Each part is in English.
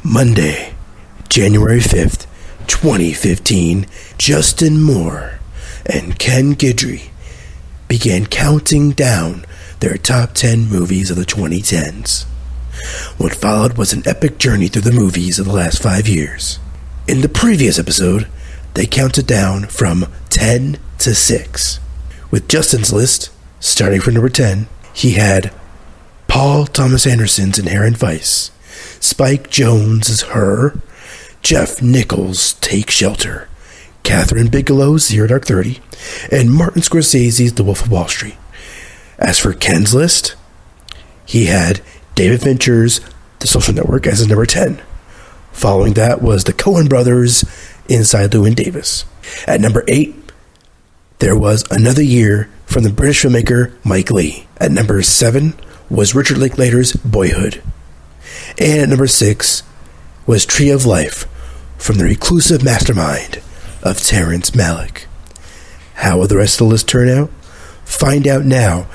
Monday, January 5th, 2015, Justyn Moore and Ken Guidry began counting down their top 10 movies of the 2010s. What followed was an epic journey through the movies of the last 5 years. In the previous episode, they counted down from 10 to 6. With Justyn's list, starting from number 10, he had Paul Thomas Anderson's Inherent Vice, Spike Jonze's Her, Jeff Nichols' Take Shelter, Catherine Bigelow's Zero Dark 30, and Martin Scorsese's The Wolf of Wall Street. As for Ken's list, he had David Fincher's The Social Network as his number 10. Following that was the Coen brothers' Inside Llewyn Davis. At number 8, there was Another Year from the British filmmaker Mike Leigh. At number 7 was Richard Linklater's Boyhood. And at number 6 was Tree of Life from the reclusive mastermind of Terrence Malick. How will the rest of the list turn out? Find out now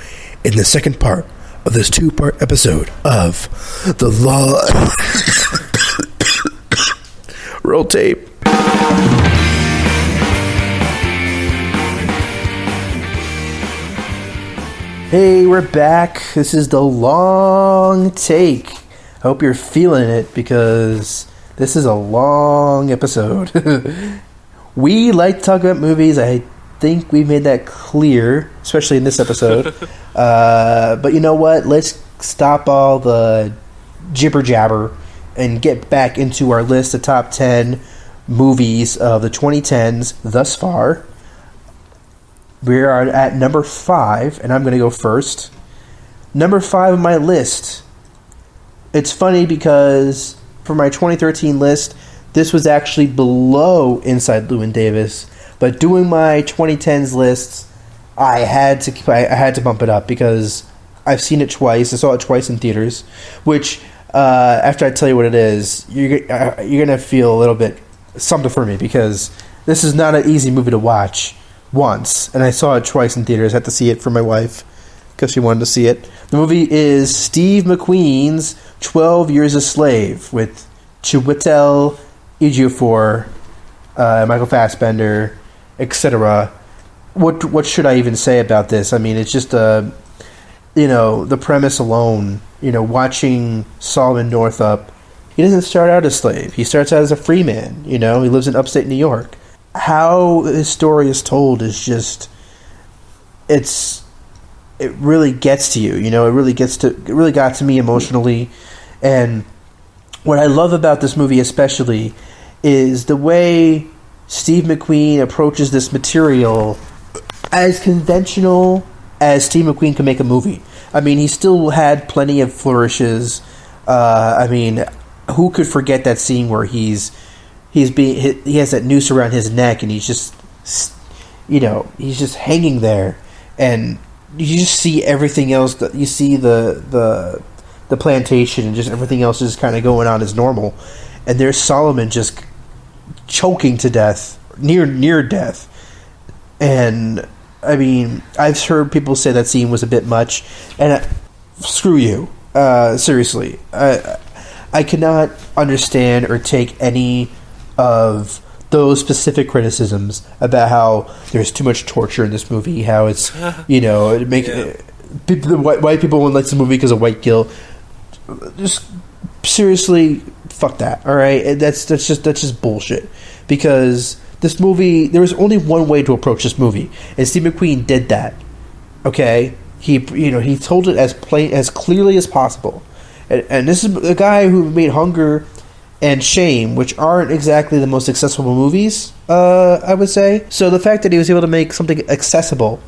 in the second part of this 2-part episode of The Law. Roll tape. Hey, we're back. This is The Long Take. Hope you're feeling it because this is a long episode. We like to talk about movies. I think we made that clear, especially in this episode. But you know what? Let's stop all the jibber jabber and get back into our list of top 10 movies of the 2010s thus far. We are at number 5, and I'm going to go first. Number 5 on my list. It's funny because for my 2013 list, this was actually below Inside Llewyn Davis. But doing my 2010s lists, I had to bump it up because I've seen it twice. I saw it twice in theaters, which after I tell you what it is, you're gonna feel a little bit something for me because this is not an easy movie to watch once, and I saw it twice in theaters. I had to see it for my wife because she wanted to see it. The movie is Steve McQueen's 12 Years a Slave with Chiwetel Ejiofor, Michael Fassbender, etc. What should I even say about this? I mean, it's just the premise alone. Watching Solomon Northup, he doesn't start out as a slave. He starts out as a free man. He lives in upstate New York. How his story is told is just, it really gets to you. It really got to me emotionally. And what I love about this movie especially is the way Steve McQueen approaches this material as conventional as Steve McQueen can make a movie. I mean, he still had plenty of flourishes. Who could forget that scene where he has that noose around his neck and he's just hanging there, and you just see everything else. You see the plantation and just everything else is kind of going on as normal, and there's Solomon just choking to death, near death. And I mean, I've heard people say that scene was a bit much, and screw you. Seriously, I cannot understand or take any of those specific criticisms about how there's too much torture in this movie, how it's white people won't like this movie because of white guilt. Just seriously, fuck that. All right, that's just bullshit. Because this movie, there was only one way to approach this movie, and Steve McQueen did that. Okay, he told it as clearly as possible, and this is a guy who made Hunger and Shame, which aren't exactly the most accessible movies, I would say. So the fact that he was able to make something accessible,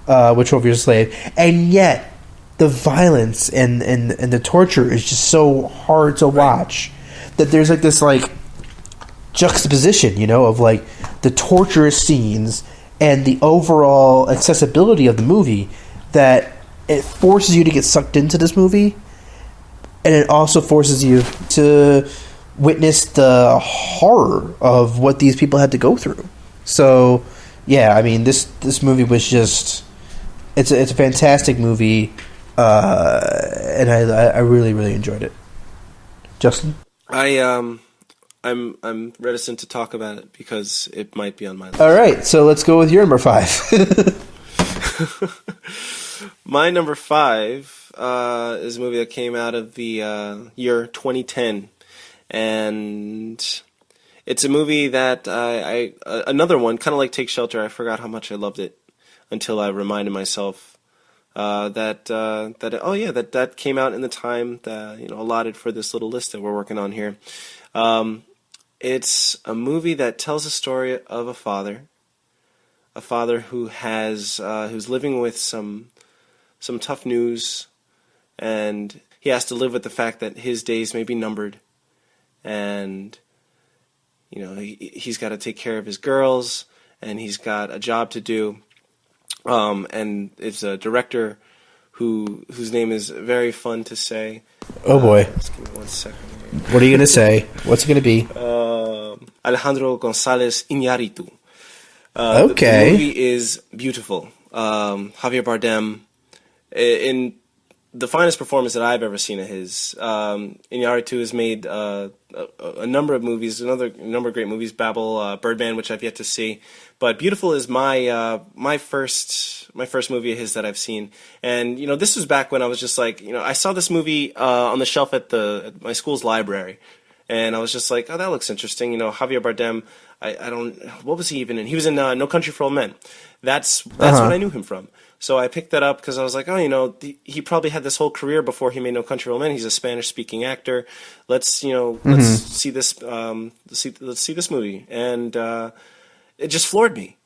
with 12 Years a Slave, and yet the violence and the torture is just so hard to watch, that there's like this juxtaposition, of like the torturous scenes and the overall accessibility of the movie, that it forces you to get sucked into this movie, and it also forces you to witness the horror of what these people had to go through. So, yeah, I mean, this movie was just, it's a fantastic movie, and I really, really enjoyed it. Justyn? I'm reticent to talk about it because it might be on my list. All right, so let's go with your number 5. My number 5 is a movie that came out of the year 2010, and it's a movie that another one, kind of like Take Shelter. I forgot how much I loved it until I reminded myself that came out in the time that allotted for this little list that we're working on here. It's a movie that tells a story of a father who has who's living with some tough news, and he has to live with the fact that his days may be numbered, and he's got to take care of his girls, and he's got a job to do, and it's a director whose name is very fun to say. Oh boy! Just give me 1 second. What are you gonna say? What's it gonna be? Alejandro González Iñárritu. Okay. The movie is Biutiful. Javier Bardem, in the finest performance that I've ever seen of his. Iñárritu has made a number of movies, a number of great movies. Babel, Birdman, which I've yet to see, but Biutiful is my first movie of his that I've seen. And this was back when I was just like, I saw this movie on the shelf at my school's library, and I was just like, oh, that looks interesting. Javier Bardem. I don't. What was he even in? He was in No Country for Old Men. That's what I knew him from. So I picked that up because I was like, oh, he probably had this whole career before he made No Country for Old Men. He's a Spanish-speaking actor. Let's see this. Let's see this movie, and it just floored me.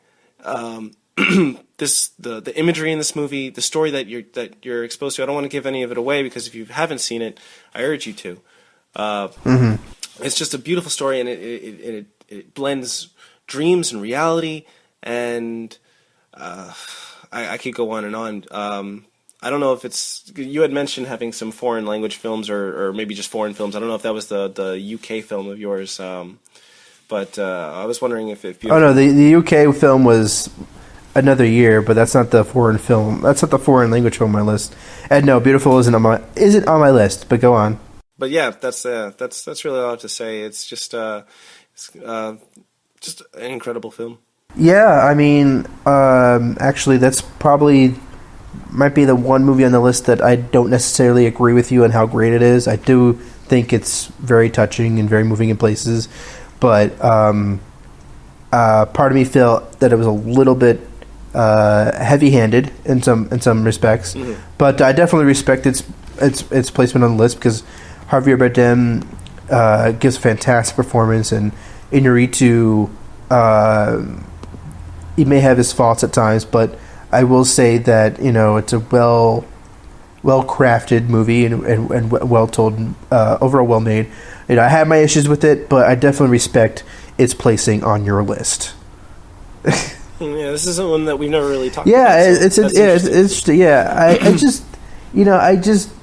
The imagery in this movie, the story that you're exposed to. I don't want to give any of it away because if you haven't seen it, I urge you to. It's just a beautiful story, and it blends dreams and reality, and I could go on and on. I don't know if you had mentioned having some foreign language films or maybe just foreign films. I don't know if that was the UK film of yours, but I was wondering if you... Oh no, the UK film was Another Year, but that's not the foreign film. That's not the foreign language film on my list. And no, Biutiful isn't on my list. But go on. But yeah, that's really all I have to say. It's just an incredible film. Yeah, I mean, actually, that's probably might be the one movie on the list that I don't necessarily agree with you on how great it is. I do think it's very touching and very moving in places, but part of me felt that it was a little bit heavy-handed in some respects. Mm-hmm. But I definitely respect its placement on the list because Javier Bardem gives a fantastic performance, and Iñárritu, he may have his faults at times, but I will say that it's a well crafted movie and well told, overall well made. I have my issues with it, but I definitely respect its placing on your list. Yeah, this isn't one that we've never really talked about. So I just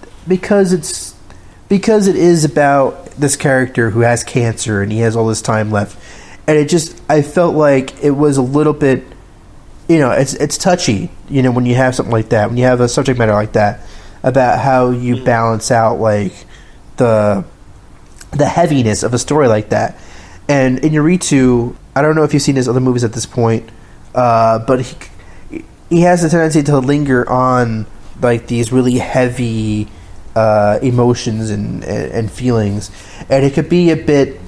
because it is about this character who has cancer and he has all this time left, and I felt like it was a little bit, it's touchy, when you have something like that, when you have a subject matter like that, about how you balance out like the heaviness of a story like that. And Iñárritu, I don't know if you've seen his other movies at this point, but he has a tendency to linger on like these really heavy emotions and feelings, and it could be a bit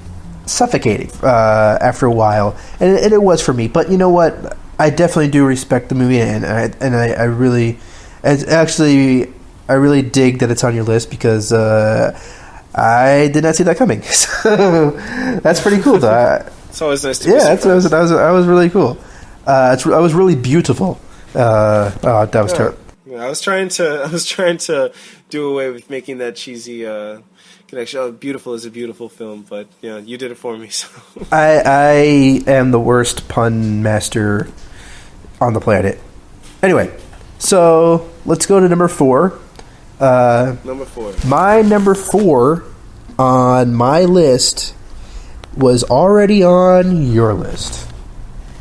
suffocating after a while, and it was for me. But you know what? I definitely do respect the movie, and I really dig that it's on your list because I did not see that coming. So that's pretty cool, though. It's always nice to be surprised. That was really cool. I was really beautiful. That was terrible. Yeah, I was trying to do away with making that cheesy connection. Oh, Biutiful is a beautiful film, but you did it for me. So I am the worst pun master on the planet. Anyway, so let's go to number 4. Number 4. My number 4 on my list was already on your list.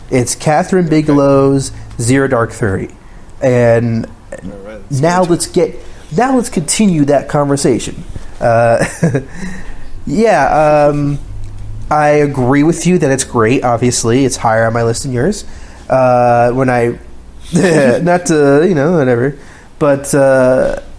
It's Catherine Bigelow's Zero Dark 30, and now let's continue that conversation. Yeah, I agree with you that it's great. Obviously, it's higher on my list than yours. When I, not to whatever, but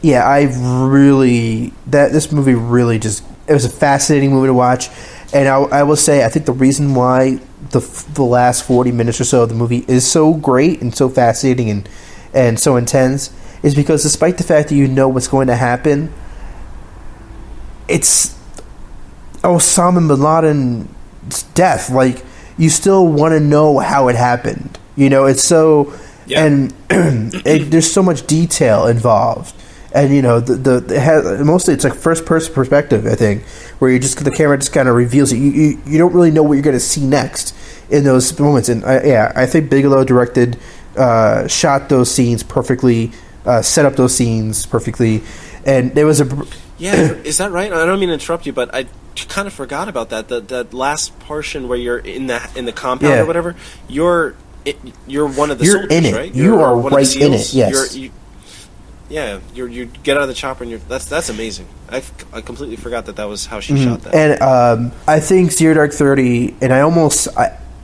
yeah, I really this movie really just it was a fascinating movie to watch, and I will say I think the reason why the last 40 minutes or so of the movie is so great and so fascinating and so intense is because despite the fact that you know what's going to happen, it's Osama bin Laden's death. Like, you still want to know how it happened. It's so... Yeah. And there's so much detail involved. And, mostly it's like first-person perspective, I think, where the camera just kind of reveals it. You don't really know what you're going to see next in those moments. And, I think Bigelow directed, shot those scenes perfectly, set up those scenes perfectly. And there was a... Yeah, is that right? I don't mean to interrupt you, but I kind of forgot about that. That last portion where you're in the compound or whatever. You're one of the soldiers, in it. right? You are right in it. Yes. You get out of the chopper and that's amazing. I completely forgot that was how she shot that. And I think Zero Dark 30, and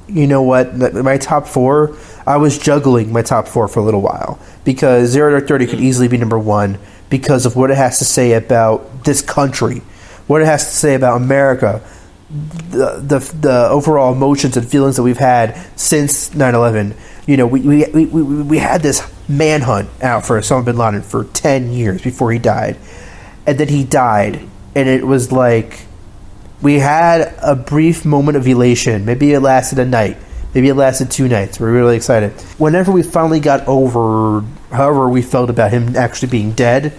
you know what? My top 4, I was juggling my top 4 for a little while because Zero Dark 30 could easily be number 1 because of what it has to say about this country, what it has to say about America, the overall emotions and feelings that we've had since 9/11. We had this manhunt out for Osama bin Laden for 10 years before he died, and then he died, and it was like we had a brief moment of elation. Maybe it lasted a night, maybe it lasted 2 nights. We were really excited. Whenever we finally got over however we felt about him actually being dead,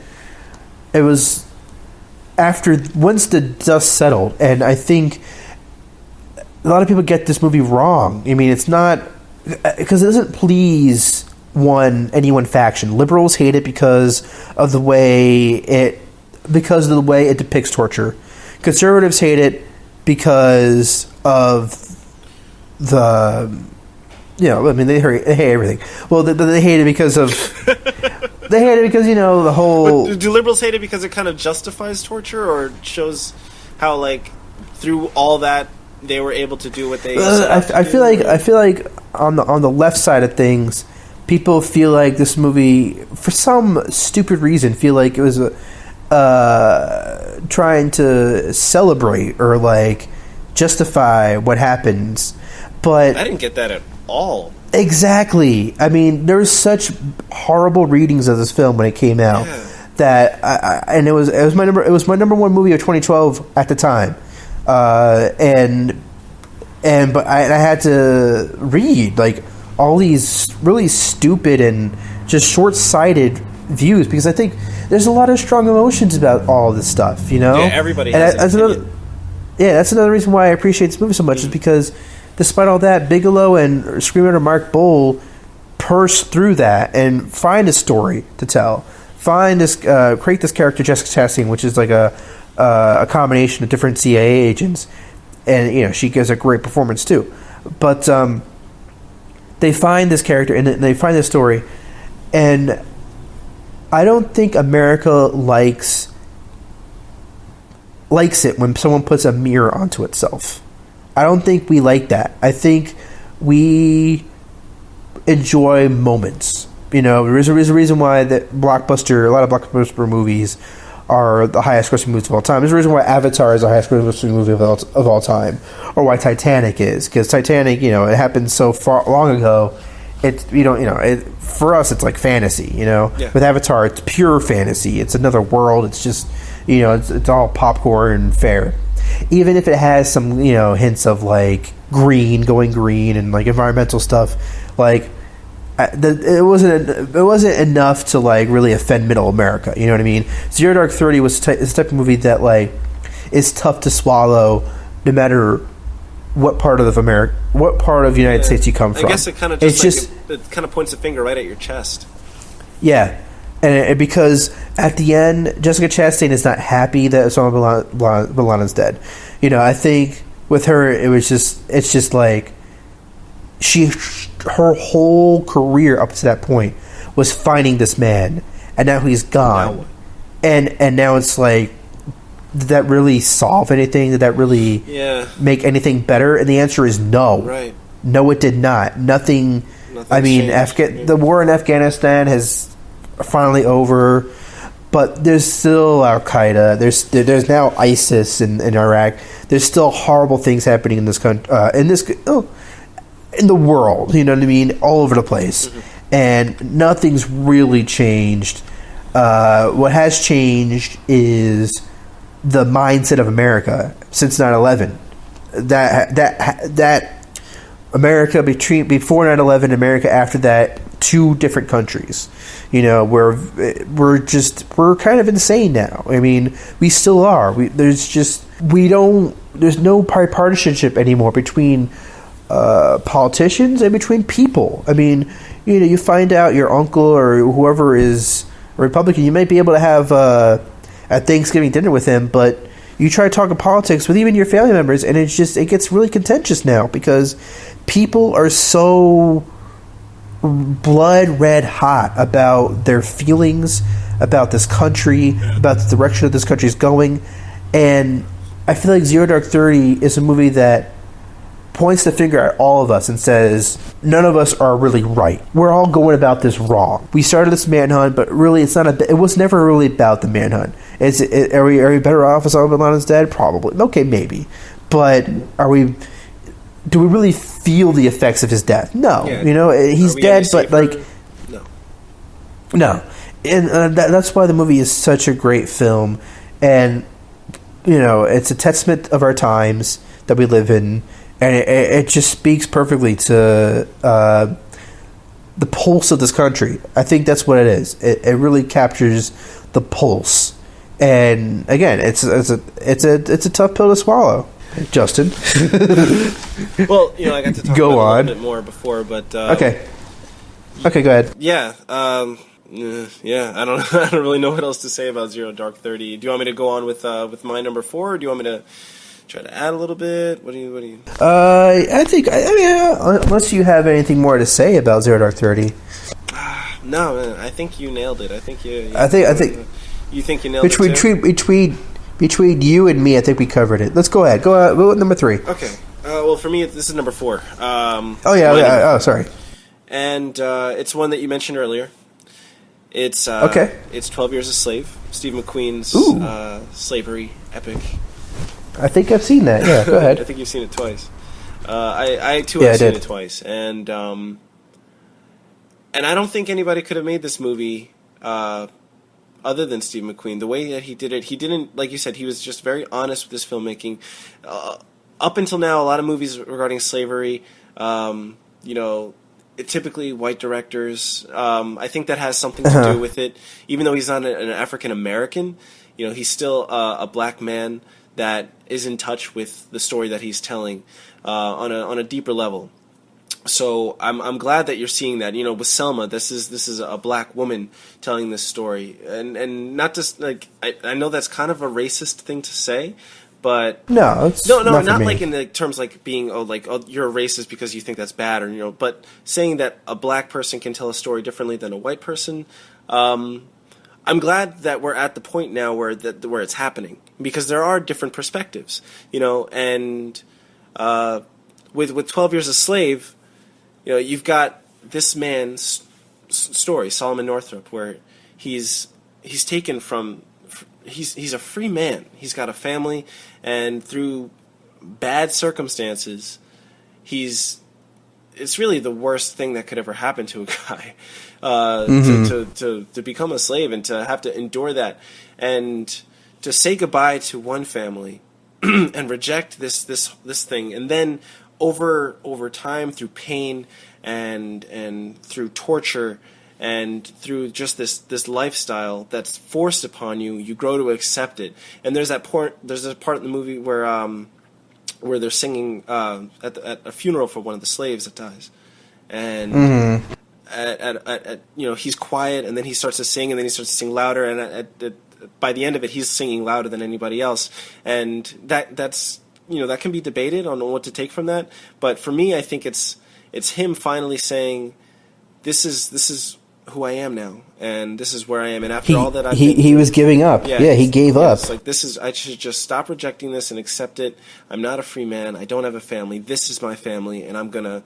it was once the dust settled. And I think a lot of people get this movie wrong. I mean, it's not because it doesn't please any one faction. Liberals hate it because of the way it depicts torture. Conservatives hate it because of they hate everything. Well, they hate it because of the whole. But do liberals hate it because it kind of justifies torture, or shows how through all that they were able to do what they? I feel like on the left side of things, people feel like this movie, for some stupid reason, feel like it was trying to celebrate or justify what happens. But I didn't get that at all. Exactly. I mean, there was such horrible readings of this film when it came out that it was my number 1 movie of 2012 at the time, but I had to read all these really stupid and just short-sighted views because I think there's a lot of strong emotions about all this stuff. Yeah, everybody has an opinion. That's another reason why I appreciate this movie so much is because despite all that, Bigelow and screenwriter Mark Bowl pursed through that and find a story to tell. Create this character Jessica Chastain, which is a combination of different CIA agents, and she gives a great performance too. But they find this character and they find this story, and I don't think America likes it when someone puts a mirror onto itself. I don't think we like that. I think we enjoy moments. There's a reason why a lot of blockbuster movies are the highest grossing movies of all time. There's a reason why Avatar is the highest grossing movie of all time, or why Titanic is. Because Titanic, it happened so far long ago. For us, it's like fantasy. Yeah. With Avatar, it's pure fantasy. It's another world. It's just, it's all popcorn and fare. Even if it has some, hints of going green and environmental stuff, it wasn't enough to really offend Middle America. You know what I mean? Zero Dark 30 was this type of movie that is tough to swallow, no matter what part of the United States you come from. I guess it kind of it kind of points a finger right at your chest. Yeah. And because at the end, Jessica Chastain is not happy that Osama bin Laden's dead. I think with her, it's just her whole career up to that point was finding this man, and now he's gone, and now it's did that really solve anything? Did that really make anything better? And the answer is no. Right. No, it did not. Nothing. I mean, the war in Afghanistan is finally over, but there's still Al Qaeda. There's now ISIS in Iraq. There's still horrible things happening in this country, in the world. You know what I mean? All over the place, and nothing's really changed. What has changed is the mindset of America since 9/11. That America before 9/11, America after that, two different countries. You know, we're kind of insane now. I mean, we still are. There's no partisanship anymore between politicians and between people. I mean, you know, you find out your uncle or whoever is a Republican, you might be able to have a Thanksgiving dinner with him, but you try to talk politics with even your family members, and it gets really contentious now because people are so blood red hot about their feelings about this country, about the direction that this country is going. And I feel like Zero Dark 30 is a movie that points the finger at all of us and says, none of us are really right. We're all going about this wrong. We started this manhunt, but really it was never really about the manhunt. Are we better off as Osama bin Laden's dead? Probably. Okay, maybe. But do we really feel the effects of his death? No. Yeah. You know, he's dead, but no. And that's why the movie is such a great film. And, you know, it's a testament of our times that we live in. And it just speaks perfectly to the pulse of this country. I think that's what it is. It really captures the pulse. And again, it's a tough pill to swallow. Justyn. Well, you know, I got to talk about it a little bit more before, but okay, go ahead. Yeah, I don't really know what else to say about Zero Dark 30. Do you want me to go on with my number 4, or do you want me to try to add a little bit? What do you? I think unless you have anything more to say about Zero Dark 30. No, man, I think you nailed it. I think you nailed it. Between you and me, I think we covered it. Let's go ahead. Go with number 3. Okay. Well, for me, this is number 4. Sorry. And it's one that you mentioned earlier. It's okay. It's 12 Years a Slave. Steve McQueen's slavery epic. I think I've seen that. Yeah, go ahead. I think you've seen it twice. I too have seen it twice, and I don't think anybody could have made this movie other than Steve McQueen. The way that he did it, he didn't, like you said, he was just very honest with his filmmaking. Up until now, a lot of movies regarding slavery, typically white directors. I think that has something to do with it. Even though he's not an African American, he's still a black man that is in touch with the story that he's telling on a deeper level. So I'm glad that you're seeing that. With Selma, this is a black woman telling this story, and not just like I know that's kind of a racist thing to say, but no, not like in the terms like being you're a racist because you think that's bad, or but saying that a black person can tell a story differently than a white person. I'm glad that we're at the point now where it's happening, because there are different perspectives, and with 12 Years a Slave, you've got this man's story, Solomon Northup, where he's taken from, he's a free man. He's got a family, and through bad circumstances, it's really the worst thing that could ever happen to a guy, to become a slave and to have to endure that, and to say goodbye to one family and reject this thing, and then over time, through pain and through torture and through just this lifestyle that's forced upon you, you grow to accept it. And there's a part in the movie where they're singing at a funeral for one of the slaves that dies, and he's quiet, and then he starts to sing, and then he starts to sing louder, and by the end of it, he's singing louder than anybody else, and that's that can be debated on what to take from that. But for me, I think it's him finally saying, this is who I am now, and this is where I am. And after all that he was giving up. Yeah, he gave up. It's like, I should just stop rejecting this and accept it. I'm not a free man. I don't have a family. This is my family, and I'm gonna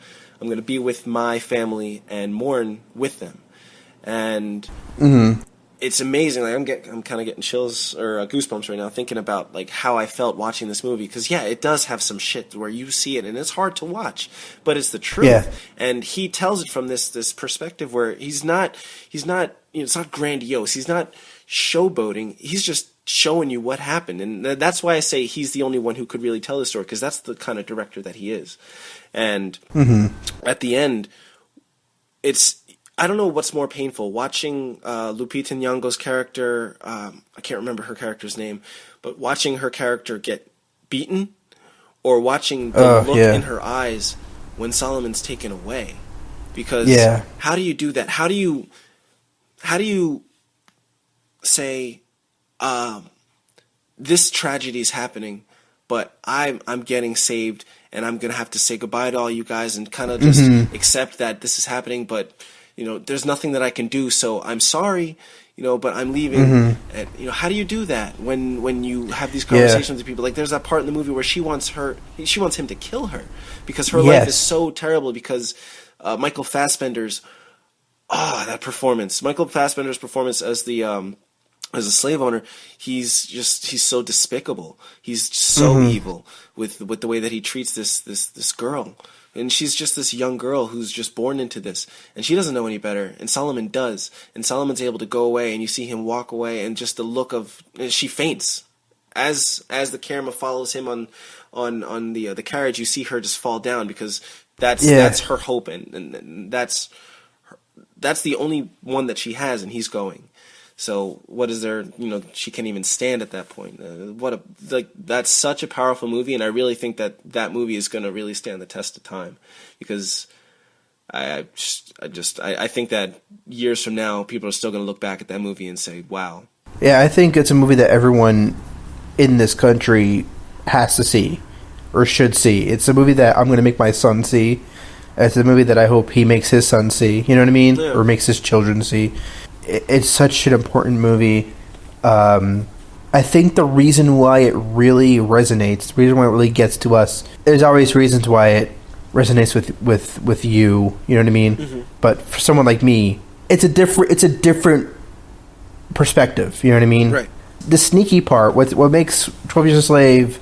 be with my family and mourn with them. And it's amazing. Like, I'm kind of getting chills or goosebumps right now thinking about like how I felt watching this movie, because it does have some shit where you see it and it's hard to watch, but it's the truth. Yeah. And he tells it from this perspective where he's not it's not grandiose. He's not showboating. He's just showing you what happened, and that's why I say he's the only one who could really tell the story, because that's the kind of director that he is. And at the end, I don't know what's more painful, watching Lupita Nyong'o's character, I can't remember her character's name, but watching her character get beaten, or watching the look in her eyes when Solomon's taken away. Because how do you do that? How do you say, this tragedy is happening, but I'm getting saved, and I'm going to have to say goodbye to all you guys and kind of just accept that this is happening, but there's nothing that I can do, so I'm sorry, but I'm leaving. And, how do you do that when you have these conversations with people? Like, there's that part in the movie where she wants him to kill her because her life is so terrible, because Michael Fassbender's Michael Fassbender's performance as a slave owner, he's so despicable. He's so evil with the way that he treats this girl. And she's just this young girl who's just born into this, and she doesn't know any better. And Solomon does, and Solomon's able to go away, and you see him walk away, and just the look of, she faints as the camera follows him on the carriage. You see her just fall down, because that's her hope, and that's the only one that she has, and he's going. So what is there? She can't even stand at that point. That's such a powerful movie, and I really think that movie is going to really stand the test of time, because I think that years from now, people are still going to look back at that movie and say, "Wow." Yeah, I think it's a movie that everyone in this country has to see or should see. It's a movie that I'm going to make my son see. It's a movie that I hope he makes his son see. You know what I mean? Yeah. Or makes his children see. It's such an important movie. I think the reason why it really resonates, the reason why it really gets to us, there's always reasons why it resonates with you. You know what I mean? But for someone like me, it's a different perspective. You know what I mean? Right. The sneaky part, what makes 12 Years a Slave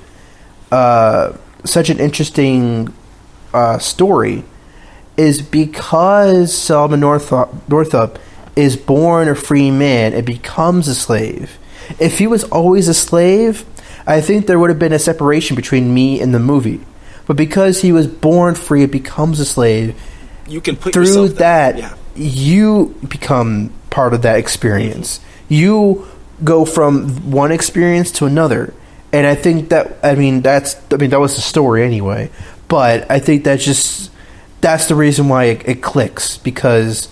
such an interesting story, is because Solomon Northup is born a free man and becomes a slave. If he was always a slave, I think there would have been a separation between me and the movie. But because he was born free and becomes a slave, you can put through that, you become part of that experience. You go from one experience to another. And I think that, that was the story anyway. But I think that's the reason why it clicks, because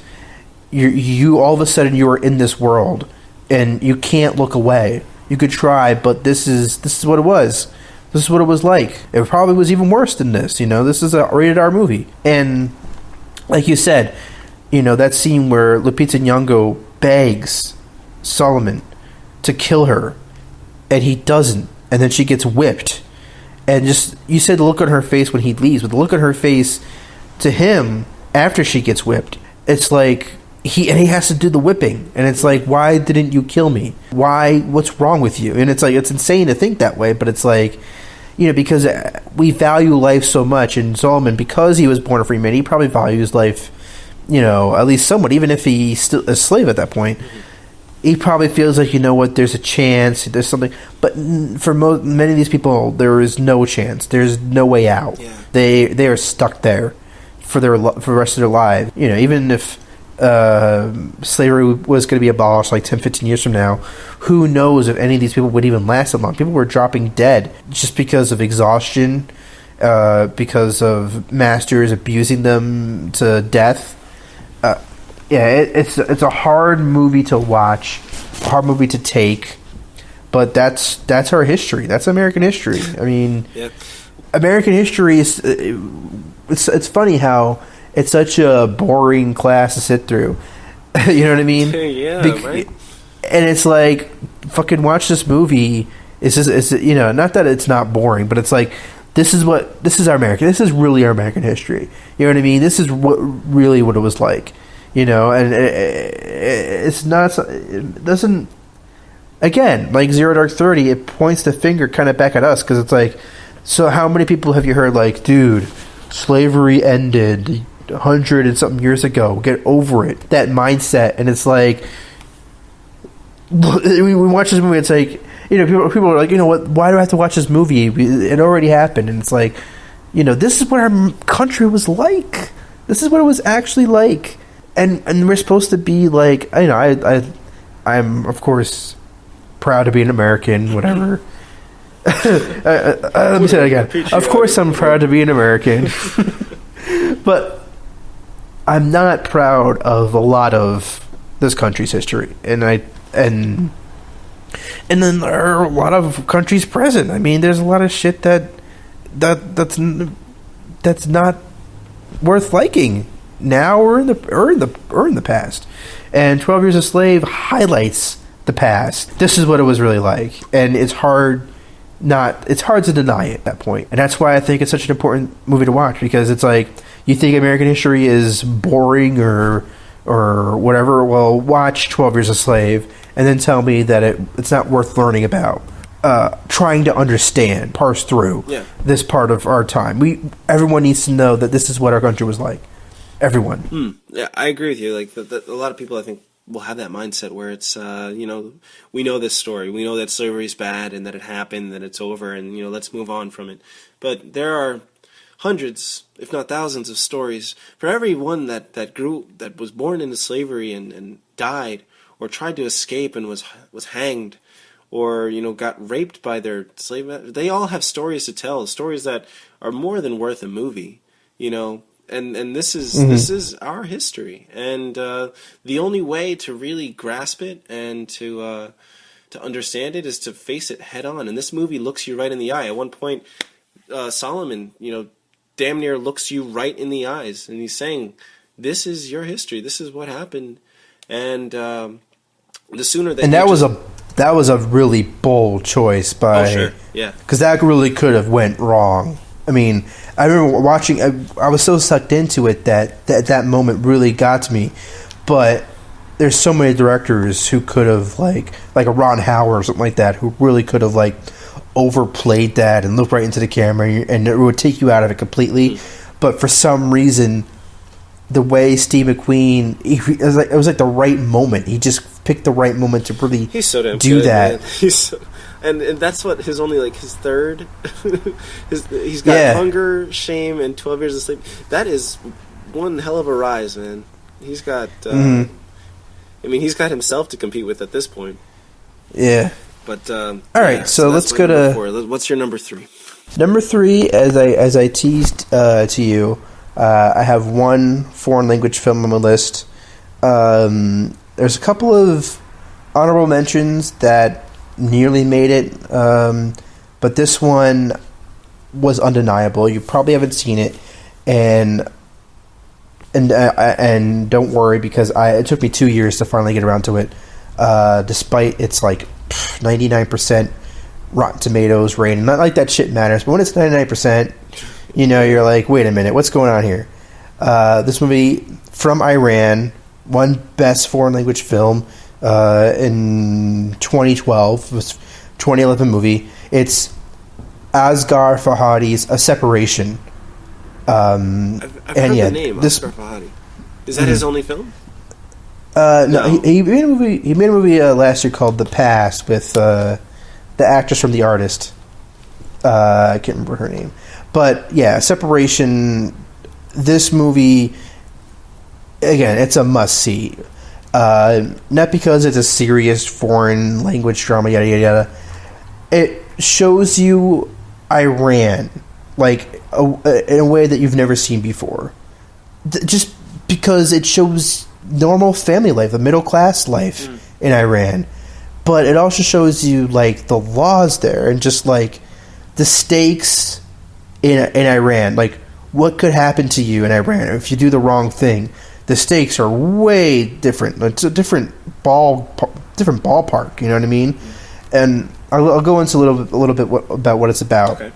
you all of a sudden you are in this world and you can't look away. You could try, but this is what it was. This is what it was like. It probably was even worse than this. This is a rated R movie, and like you said, that scene where Lupita Nyong'o begs Solomon to kill her, and he doesn't, and then she gets whipped, and just, you said the look on her face when he leaves, but the look on her face to him after she gets whipped, it's like he has to do the whipping, and it's like, why didn't you kill me? Why? What's wrong with you? And it's like, it's insane to think that way, but it's like, because we value life so much, and Solomon, because he was born a free man, he probably values life, at least somewhat, even if he's still a slave at that point. He probably feels like, there's a chance, there's something, but for many of these people, there is no chance. There's no way out. Yeah. They are stuck there for the rest of their lives. Even if slavery was going to be abolished like 10, 15 years from now, who knows if any of these people would even last that long. People were dropping dead just because of exhaustion, because of masters abusing them to death. It's a hard movie to watch, a hard movie to take, but that's our history. That's American history. American history is it's funny how it's such a boring class to sit through. You know what I mean? Yeah, right. And it's like, fucking watch this movie. It's just, not that it's not boring, but it's like, this is our American. This is really our American history. You know what I mean? This is really what it was like. And it's not. It doesn't. Again, like Zero Dark 30, it points the finger kind of back at us because it's like, so how many people have you heard like, dude, slavery ended 100 and something years ago. Get over it. That mindset, and it's like, we watch this movie. It's like, people are like, what? Why do I have to watch this movie? It already happened, and it's like, this is what our country was like. This is what it was actually like, and we're supposed to be like, I'm of course proud to be an American. Whatever. Let me say that again. Of course, I'm proud to be an American, but I'm not proud of a lot of this country's history, and then there are a lot of countries present. I mean, there's a lot of shit that's not worth liking now or in the past. And 12 Years a Slave highlights the past. This is what it was really like, and it's hard to deny it at that point. And that's why I think it's such an important movie to watch, because it's like, you think American history is boring or whatever, well, watch 12 Years a Slave and then tell me that it's not worth learning about. Trying to understand, parse through this part of our time. Everyone needs to know that this is what our country was like. Everyone. Yeah, I agree with you. Like, a lot of people, I think, will have that mindset where it's, we know this story. We know that slavery is bad and that it happened, that it's over, and, let's move on from it. But there are hundreds, if not thousands, of stories for every one that was born into slavery and died, or tried to escape and was hanged, or got raped by their slave. They all have stories to tell, stories that are more than worth a movie. And this is our history, and the only way to really grasp it and to understand it is to face it head on. And this movie looks you right in the eye. At one point, Solomon, damn near looks you right in the eyes, and he's saying, "This is your history. This is what happened." And the sooner that that was a really bold choice because that really could have went wrong. I mean, I remember watching. I was so sucked into it that moment really got to me. But there's so many directors who could have like a Ron Howard or something like that, who really could have like overplayed that and looked right into the camera, and it would take you out of it completely. But for some reason, the way Steve McQueen, it was like the right moment. He just picked the right moment to really He's so damn do good, that. Man. And that's what his third. He's got Hunger, Shame, and 12 Years a Slave. That is one hell of a rise, man. He's got. I mean, he's got himself to compete with at this point. Yeah. But all right, so let's go to. What's your number 3? Number 3, as I teased to you, I have one foreign language film on my list. There's a couple of honorable mentions that nearly made it, but this one was undeniable. You probably haven't seen it, and don't worry, because it took me 2 years to finally get around to it, despite its like 99% Rotten Tomatoes rating. Not like that shit matters, but when it's 99%, you're like, wait a minute, what's going on here? This movie from Iran won Best Foreign Language Film in 2012. It was 2011 movie. It's Asghar Farhadi's A Separation. I've heard the name, Asghar Farhadi. Is that his only film? No. He made a movie. He made a movie last year called The Past with the actress from The Artist. I can't remember her name, but yeah, Separation. This movie, again, it's a must see. Not because it's a serious foreign language drama, yada yada yada. It shows you Iran like in a way that you've never seen before. Just because it shows normal family life, the middle class life in Iran, but it also shows you like the laws there and just like the stakes in Iran, like what could happen to you in Iran if you do the wrong thing. the stakes are way different. It's a different ballpark. You know what I mean? And I'll go into a little bit about what it's about. Okay.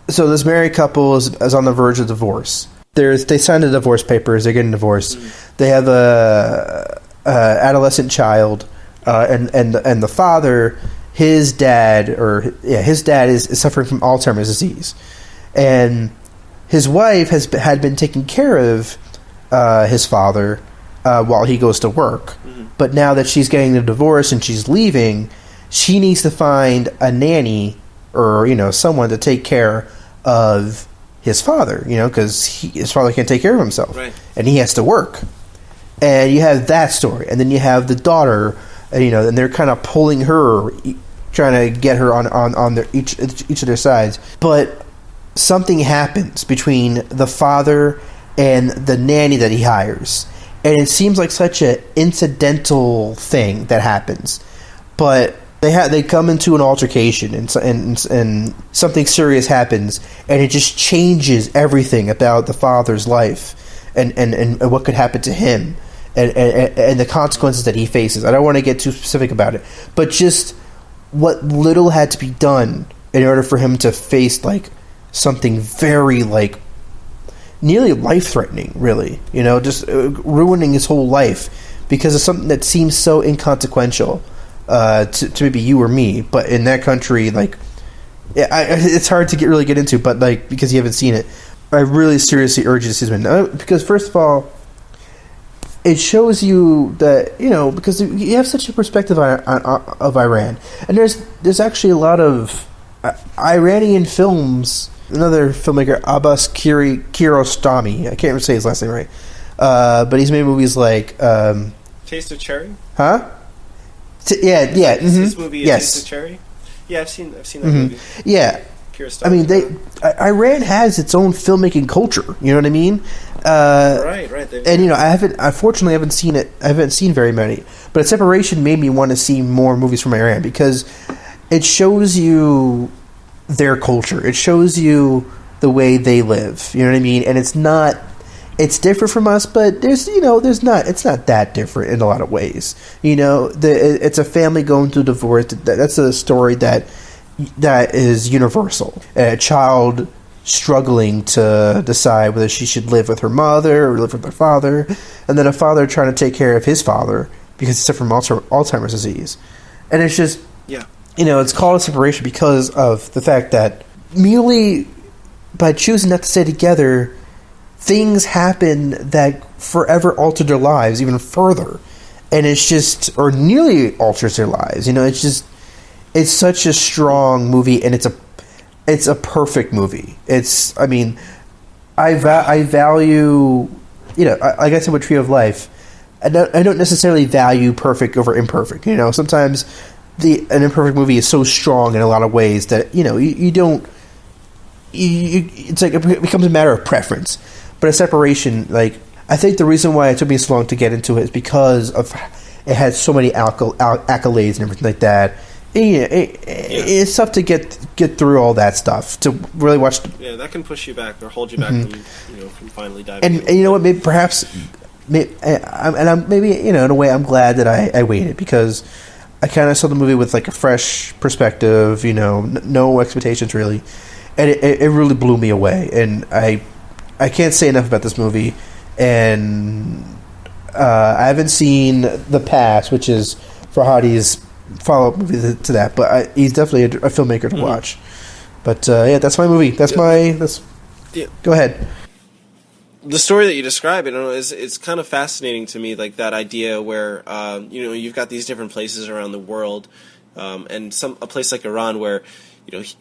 So this married couple is on the verge of divorce. They signed the divorce papers. They're getting divorced. They have a adolescent child, and the father, his dad is suffering from Alzheimer's disease, and his wife had been taking care of his father while he goes to work. But now that she's getting the divorce and she's leaving, she needs to find a nanny or someone to take care of his father, because his father can't take care of himself, right. And he has to work. And you have that story, and then you have the daughter, and they're kind of pulling her, trying to get her on their each of their sides. But something happens between the father and the nanny that he hires, and it seems like such an incidental thing that happens, but they come into an altercation, and something serious happens, and it just changes everything about the father's life, and what could happen to him, and the consequences that he faces. I don't want to get too specific about it, but just what little had to be done in order for him to face something very nearly life-threatening, really. Just ruining his whole life because of something that seems so inconsequential to maybe you or me, but in that country, it's hard to really get into, but because you haven't seen it, I really seriously urge you to see this, because first of all, it shows you that because you have such a perspective of Iran, and there's actually a lot of Iranian films. Another filmmaker, Abbas Kiarostami, I can't even say his last name right, but he's made movies like Taste of Cherry? Huh? Yeah. Is this movie Taste of Cherry? Yeah, I've seen that movie. Yeah. Kiarostami. I mean, Iran has its own filmmaking culture. You know what I mean? Right. And unfortunately, I haven't seen it. I haven't seen very many. But Separation made me want to see more movies from Iran because it shows you their culture. It shows you the way they live. You know what I mean? And it's different from us, but it's not that different in a lot of ways. It's a family going through divorce. That's a story that is universal. A child struggling to decide whether she should live with her mother or live with her father, and then a father trying to take care of his father because he suffered from Alzheimer's disease. And it's just, it's called a separation because of the fact that merely by choosing not to stay together, things happen that forever alter their lives even further. And it's just, or nearly alters their lives. It's such a strong movie, and it's a perfect movie. I value, like I said with Tree of Life, I don't necessarily value perfect over imperfect. Sometimes an imperfect movie is so strong in a lot of ways that, you don't, it's it becomes a matter of preference. But a separation, I think the reason why it took me so long to get into it is because of it had so many accolades and everything like that. It's tough to get through all that stuff to really watch. That can push you back or hold you back from finally diving. And you know what? Maybe in a way, I'm glad that I waited because I kind of saw the movie with a fresh perspective. No expectations really, and it really blew me away. And I can't say enough about this movie, and I haven't seen The Pass, which is Farhadi's follow-up movie to that, but he's definitely a filmmaker to watch. But that's my movie. Go ahead. The story that you describe, it's kind of fascinating to me, that idea where you've got these different places around the world, and a place like Iran where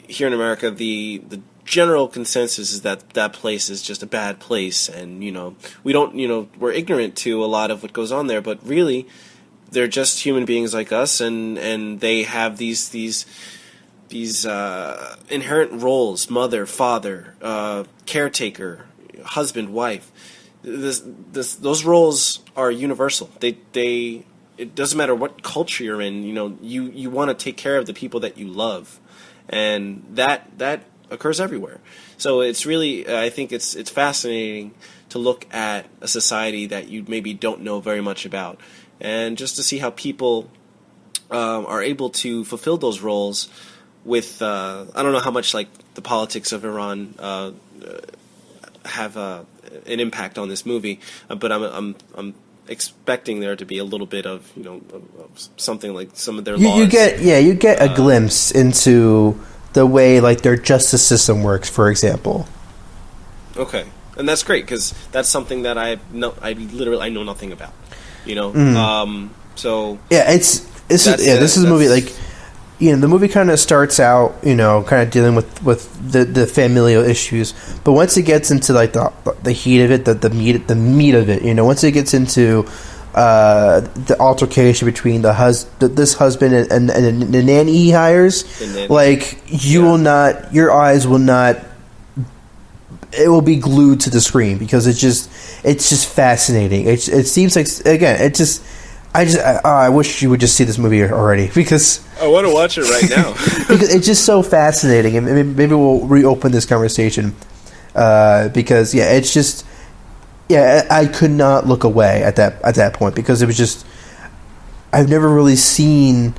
here in America the general consensus is that place is just a bad place, and we don't we're ignorant to a lot of what goes on there, but really they're just human beings like us, and they have these inherent roles: mother, father, caretaker, husband, wife. Those roles are universal. It doesn't matter what culture you're in. You want to take care of the people that you love, and that occurs everywhere. So it's really, I think it's fascinating to look at a society that you maybe don't know very much about, and just to see how people are able to fulfill those roles with, I don't know how much like the politics of Iran have an impact on this movie, but I'm expecting there to be a little bit of of something like some of their laws. You get a glimpse into the way like their justice system works, for example. Okay, and that's great because that's something that I know nothing about. So this is a movie like the movie kind of starts out kind of dealing with the familial issues, but once it gets into like the heat of it, the meat of it, once it gets into the altercation between this husband and the nanny he hires, like your eyes will not. It will be glued to the screen because it's just fascinating. It seems like again, I wish you would just see this movie already because I want to watch it right now. Because it's just so fascinating, and maybe we'll reopen this conversation because it's just I could not look away at that point because it was just I've never really seen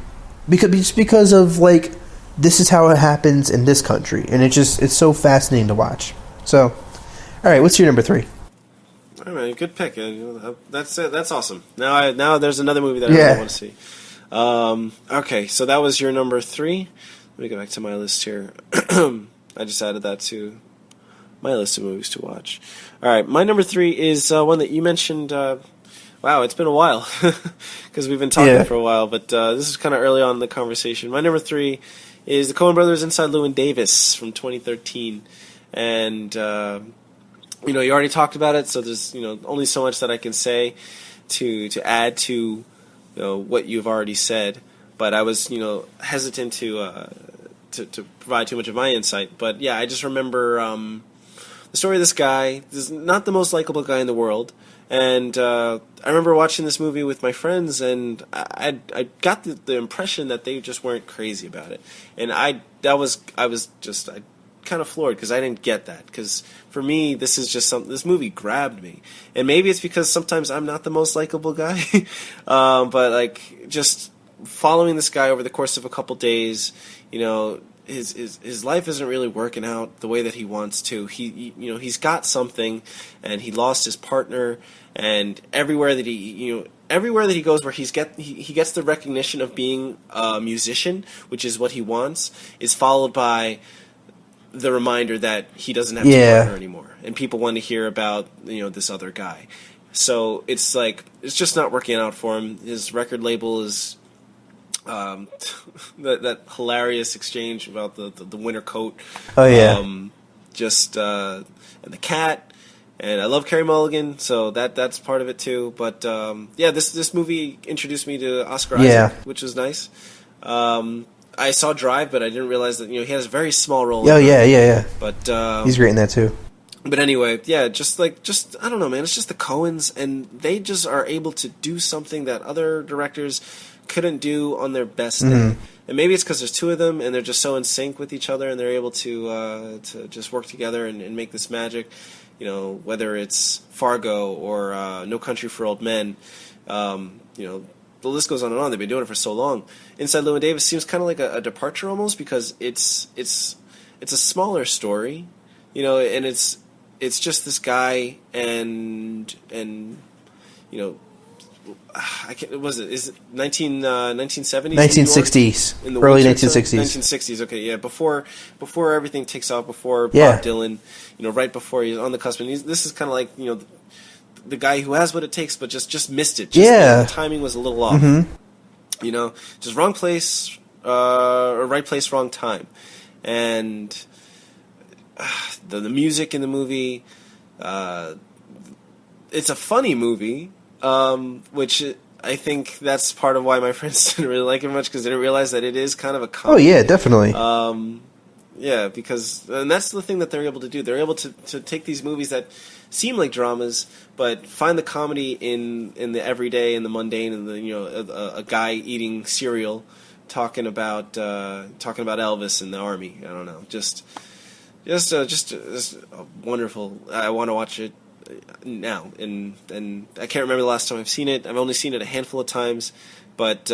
because of like this is how it happens in this country, and it's so fascinating to watch. So, all right, what's your number 3? All right, good pick. That's it. That's awesome. Now there's another movie that I really want to see. Okay, so that was your number 3. Let me go back to my list here. I just added that to my list of movies to watch. All right, my number 3 is one that you mentioned. Wow, it's been a while because we've been talking for a while, but this is kind of early on in the conversation. My number 3 is the Coen Brothers Inside Llewyn Davis from 2013. And, you already talked about it, so there's, only so much that I can say to add to, what you've already said. But I was, hesitant to provide too much of my insight. But, yeah, I just remember the story of this guy. This is not the most likable guy in the world. And I remember watching this movie with my friends, and I got the impression that they just weren't crazy about it. And I was kind of floored because I didn't get that, because for me this is just this movie grabbed me, and maybe it's because sometimes I'm not the most likable guy, but like just following this guy over the course of a couple days, his life isn't really working out the way that he wants to. He's got something, and he lost his partner, and everywhere that he goes where he gets the recognition of being a musician, which is what he wants, is followed by the reminder that he doesn't have a partner anymore, and people want to hear about this other guy. So it's like it's just not working out for him. His record label is that hilarious exchange about the winter coat. Oh yeah, and the cat. And I love Carey Mulligan, so that's part of it too. But this movie introduced me to Oscar Isaac, which was nice. I saw Drive, but I didn't realize that he has a very small role. Oh yeah. But he's great in that too. But anyway, just I don't know, man. It's just the Coens, and they just are able to do something that other directors couldn't do on their best day. And maybe it's because there's 2 of them, and they're just so in sync with each other, and they're able to just work together and make this magic. Whether it's Fargo or No Country for Old Men, the list goes on and on. They've been doing it for so long. Inside Llewyn Davis seems kind of like a departure almost, because it's a smaller story, and it's just this guy and is it 1970s? 1960s. In the early winter, 1960s. 1960s, okay, yeah. Before everything takes off, before Bob Dylan, right before he's on the cusp. And this is kind of like, the guy who has what it takes, but just missed it. The timing was a little off. Just wrong place, or right place, wrong time. And the music in the movie, it's a funny movie, which I think that's part of why my friends didn't really like it much, because they didn't realize that it is kind of a comedy. Oh, yeah, definitely. And that's the thing that they're able to do. They're able to take these movies that seem like dramas, but find the comedy in the everyday and the mundane, and a guy eating cereal, talking about Elvis and the army. I don't know, just just a wonderful. I want to watch it now, and I can't remember the last time I've seen it. I've only seen it a handful of times, but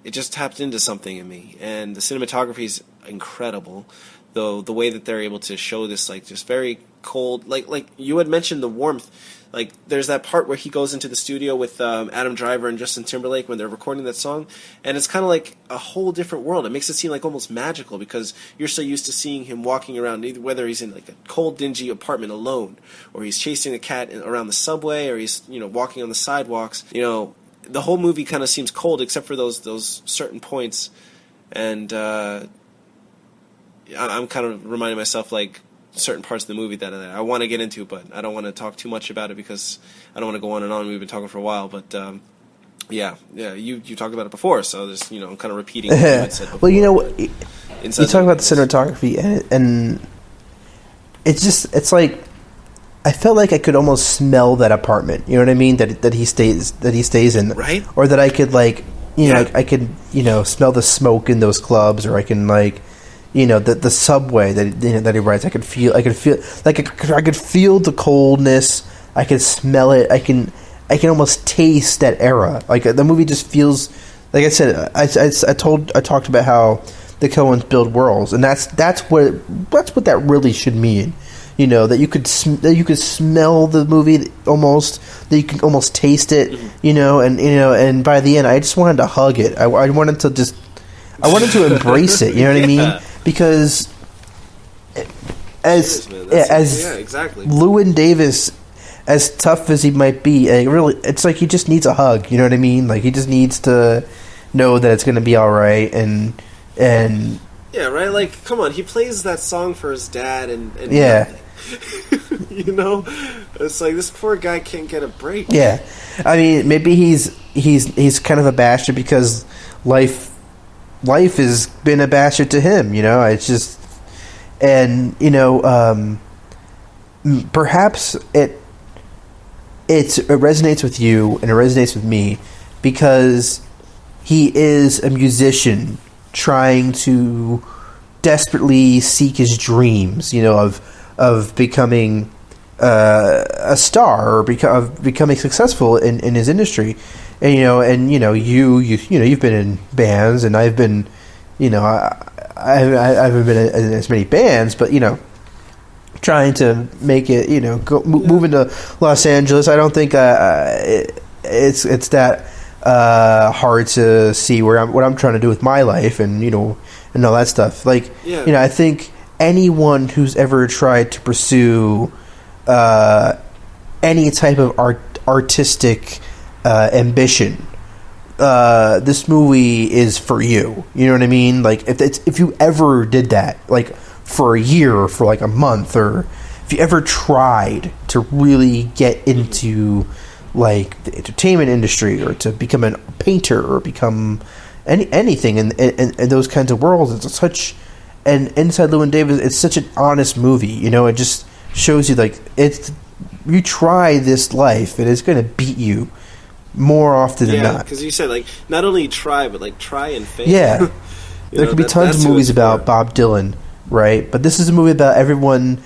it just tapped into something in me, and the cinematography is incredible. Though the way that they're able to show this, like, just very cold, like you had mentioned the warmth. Like, there's that part where he goes into the studio with Adam Driver and Justin Timberlake when they're recording that song, and it's kind of like a whole different world. It makes it seem like almost magical because you're so used to seeing him walking around, either whether he's in like a cold, dingy apartment alone, or he's chasing a cat around the subway, or he's walking on the sidewalks. The whole movie kind of seems cold except for those certain points, and I'm kind of reminding myself like certain parts of the movie that I want to get into, but I don't want to talk too much about it because I don't want to go on and on. We've been talking for a while, but yeah, you talked about it before, so just I'm kind of repeating what you had said before. Well, you talk about the cinematography, and it's like I felt like I could almost smell that apartment. You know what I mean? That he stays in, right? Or that I could I could smell the smoke in those clubs, or I can the subway that he rides. I could feel like I could feel the coldness. I could smell it. I can almost taste that era. Like, the movie just feels, like I said, I talked about how the Coens build worlds, and that's what that really should mean. That you could smell the movie almost, that you can almost taste it. And by the end, I just wanted to hug it. I wanted to embrace it. You know what I mean? Because as exactly. Llewyn Davis, as tough as he might be, it's like he just needs a hug. You know what I mean? Like, he just needs to know that it's going to be all right. And yeah, right. Like, come on, he plays that song for his dad, and yeah, it's like this poor guy can't get a break. Yeah, I mean, maybe he's kind of a bastard because life has been a bastard to him, it's just, and perhaps it resonates with you and it resonates with me because he is a musician trying to desperately seek his dreams, of becoming a star, or of becoming successful in his industry. And you've been in bands, and I've been, I haven't been in as many bands, but trying to make it, move into Los Angeles. I don't think it's that hard to see what I'm trying to do with my life, and all that stuff. Like, I think anyone who's ever tried to pursue any type of artistic ambition, this movie is for you. You know what I mean? Like, if you ever did that, like, for a year, or for like a month, or if you ever tried to really get into like the entertainment industry, or to become a painter, or become anything in those kinds of worlds, it's such. And Inside Llewyn Davis, it's such an honest movie. It just shows you, like, you try this life, and it's going to beat you more often than not. Because you said, like, not only try, but, like, try and fail. Yeah. There could be tons of movies about Bob Dylan, right? But this is a movie about everyone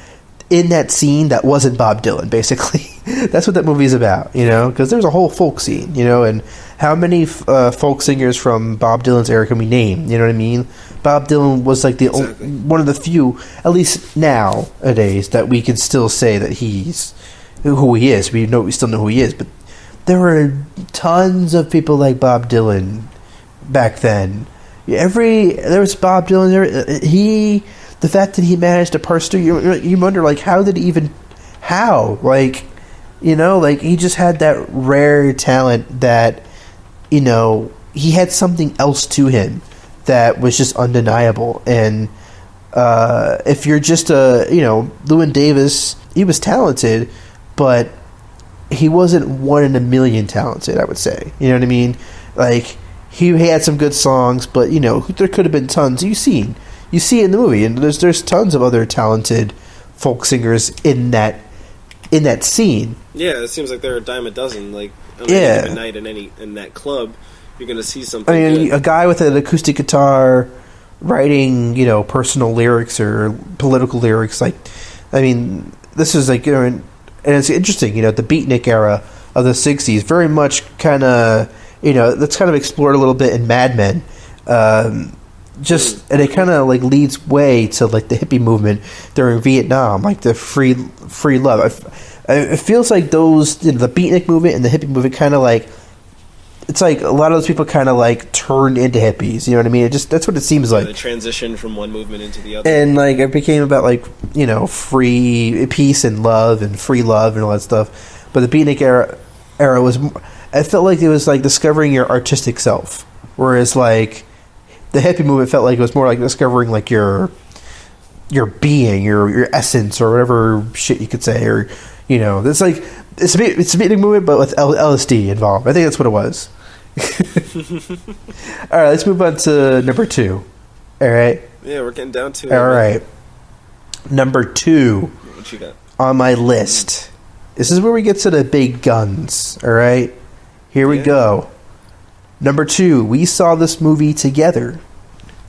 in that scene that wasn't Bob Dylan, basically. That's what that movie is about, because there's a whole folk scene, and how many folk singers from Bob Dylan's era can we name? You know what I mean? Bob Dylan was like one of the few, at least nowadays, that we can still say that he's who he is. We still know who he is, but there were tons of people like Bob Dylan back then. There was Bob Dylan. The fact that he managed to parse through, you wonder, like, how did he even, like, like, he just had that rare talent that, he had something else to him that was just undeniable. And if you're just Llewyn Davis, he was talented, but he wasn't one in a million talented, I would say. You know what I mean? Like, he had some good songs, but there could have been tons. You see in the movie, and there's tons of other talented folk singers in that scene. Yeah, it seems like there are a dime a dozen. Like, on any given night in that club, you're going to see something. I mean, good. A guy with an acoustic guitar, writing, personal lyrics or political lyrics. Like, I mean, this is like, and it's interesting, the beatnik era of the 60s, very much kind of, that's kind of explored a little bit in Mad Men. And it kind of like leads way to like the hippie movement during Vietnam, like the free love. It feels like those, the beatnik movement and the hippie movement kind of like, it's like a lot of those people kind of like turned into hippies. You know what I mean? That's what it seems like. The transition from one movement into the other, and like it became about like free peace and love and free love and all that stuff. But the beatnik era was, I felt like it was like discovering your artistic self, whereas like the hippie movement felt like it was more like discovering like your being, your essence, or whatever shit you could say, or it's like it's a beatnik movement but with LSD involved. I think that's what it was. All right, let's move on to number 2. All right. Yeah, we're getting down to it. All right. Number 2 What you got on my list. This is where we get to the big guns. All right. Here we go. Number 2. We saw this movie together,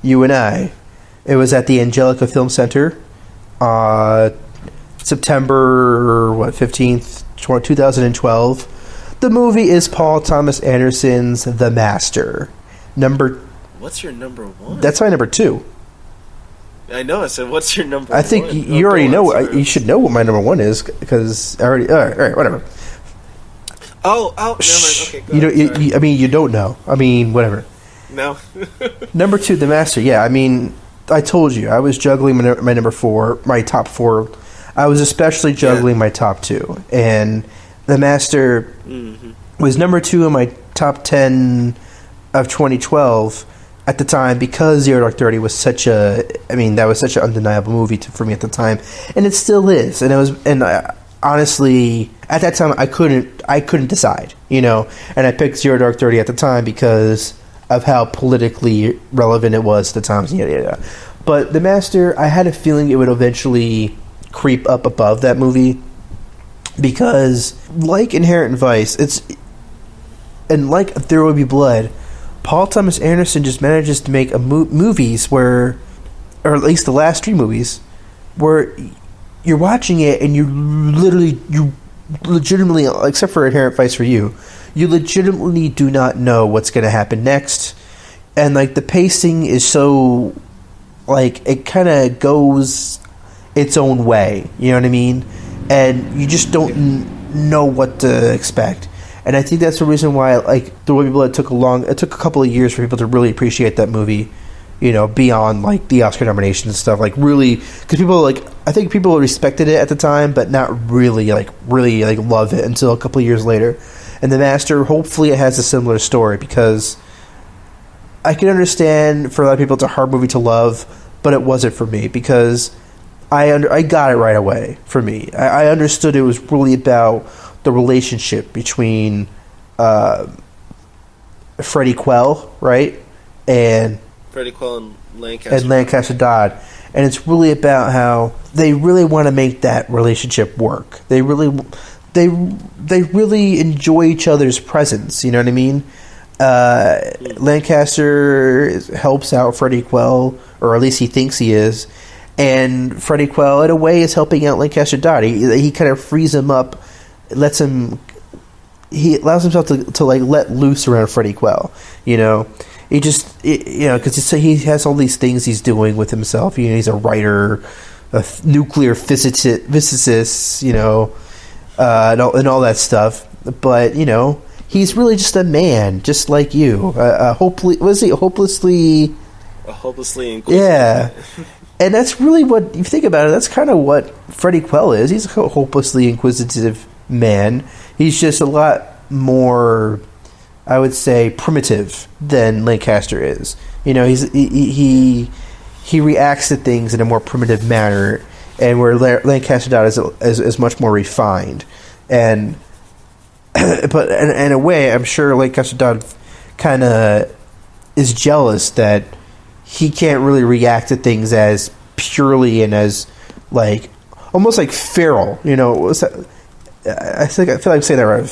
you and I. It was at the Angelica Film Center, September 15th, 2012. The movie is Paul Thomas Anderson's The Master. What's your number 1? That's my number 2. I know. I said, what's your number 1? I think you already know. You should know what my number 1 is because I already. All right, whatever. Oh, never mind. Okay, go ahead. I mean, you don't know. I mean, whatever. No. Number 2, The Master. Yeah, I mean, I told you I was juggling my number 4, my top 4. I was especially juggling my top 2, and The Master was number 2 in my top 10 of 2012 at the time because Zero Dark 30 was such an undeniable movie for me at the time, and it still is. And honestly, at that time, I couldn't decide, and I picked Zero Dark 30 at the time because of how politically relevant it was at the time. But The Master, I had a feeling it would eventually creep up above that movie because, like Inherent Vice, and like There Will Be Blood, Paul Thomas Anderson just manages to make movies where, or at least the last 3 movies, where you're watching it and you legitimately, except for Inherent Vice for you legitimately do not know what's going to happen next. And like the pacing is so, like, it kind of goes its own way, you know what I mean? And you just don't know what to expect. And I think that's the reason why, like, The Way We Blood took a couple of years for people to really appreciate that movie, beyond, like, the Oscar nominations and stuff. Like, really, because I think people respected it at the time, but not really love it until a couple of years later. And The Master, hopefully it has a similar story, because I can understand for a lot of people it's a hard movie to love, but it wasn't for me, because I got it right away for me. I understood it was really about the relationship between Freddie Quell, right? And Freddie Quell and Lancaster. Lancaster Dodd. And it's really about how they really want to make that relationship work. They really enjoy each other's presence, you know what I mean? Lancaster helps out Freddie Quell, or at least he thinks he is, and Freddie Quell, in a way, is helping out Lancaster Dodd. He kind of frees him up, he allows himself to like let loose around Freddie Quell, He just, because he has all these things he's doing with himself. He's a writer, a nuclear physicist, and all that stuff. But he's really just a man, just like you. Hopelessly inquisitive. Yeah. And that's really what, if you think about it, that's kind of what Freddie Quell is. He's a hopelessly inquisitive man. He's just a lot more, I would say, primitive than Lancaster is. He reacts to things in a more primitive manner, and where Lancaster Dodd is much more refined. And but in a way, I'm sure Lancaster Dodd kind of is jealous that he can't really react to things as purely and as like almost like feral. What's that? I feel like I'm saying that right.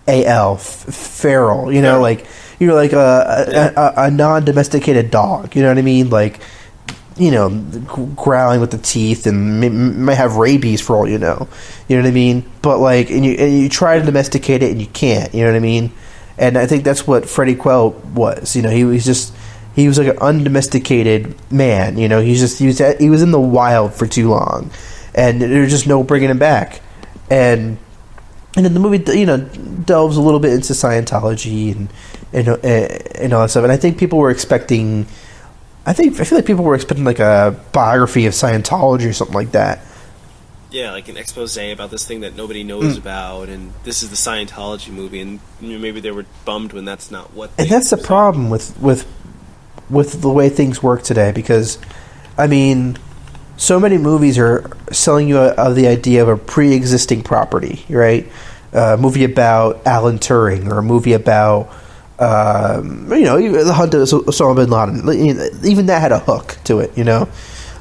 Feral. Feral. Like you're like a non-domesticated dog. You know what I mean? Like, growling with the teeth and might have rabies for all you know. You know what I mean? But like, and you try to domesticate it and you can't. You know what I mean? And I think that's what Freddie Quell was. He was like an undomesticated man. He was in the wild for too long, and there's just no bringing him back. And then the movie, delves a little bit into Scientology and all that stuff. And I think people were expecting. I feel like people were expecting like a biography of Scientology or something like that. Yeah, like an expose about this thing that nobody knows about, and this is the Scientology movie, and maybe they were bummed when that's not what. And that's the problem with the way things work today, because, I mean, so many movies are selling you the idea of a pre-existing property, right? A movie about Alan Turing, or a movie about. The hunt of Osama bin Laden, even that had a hook to it,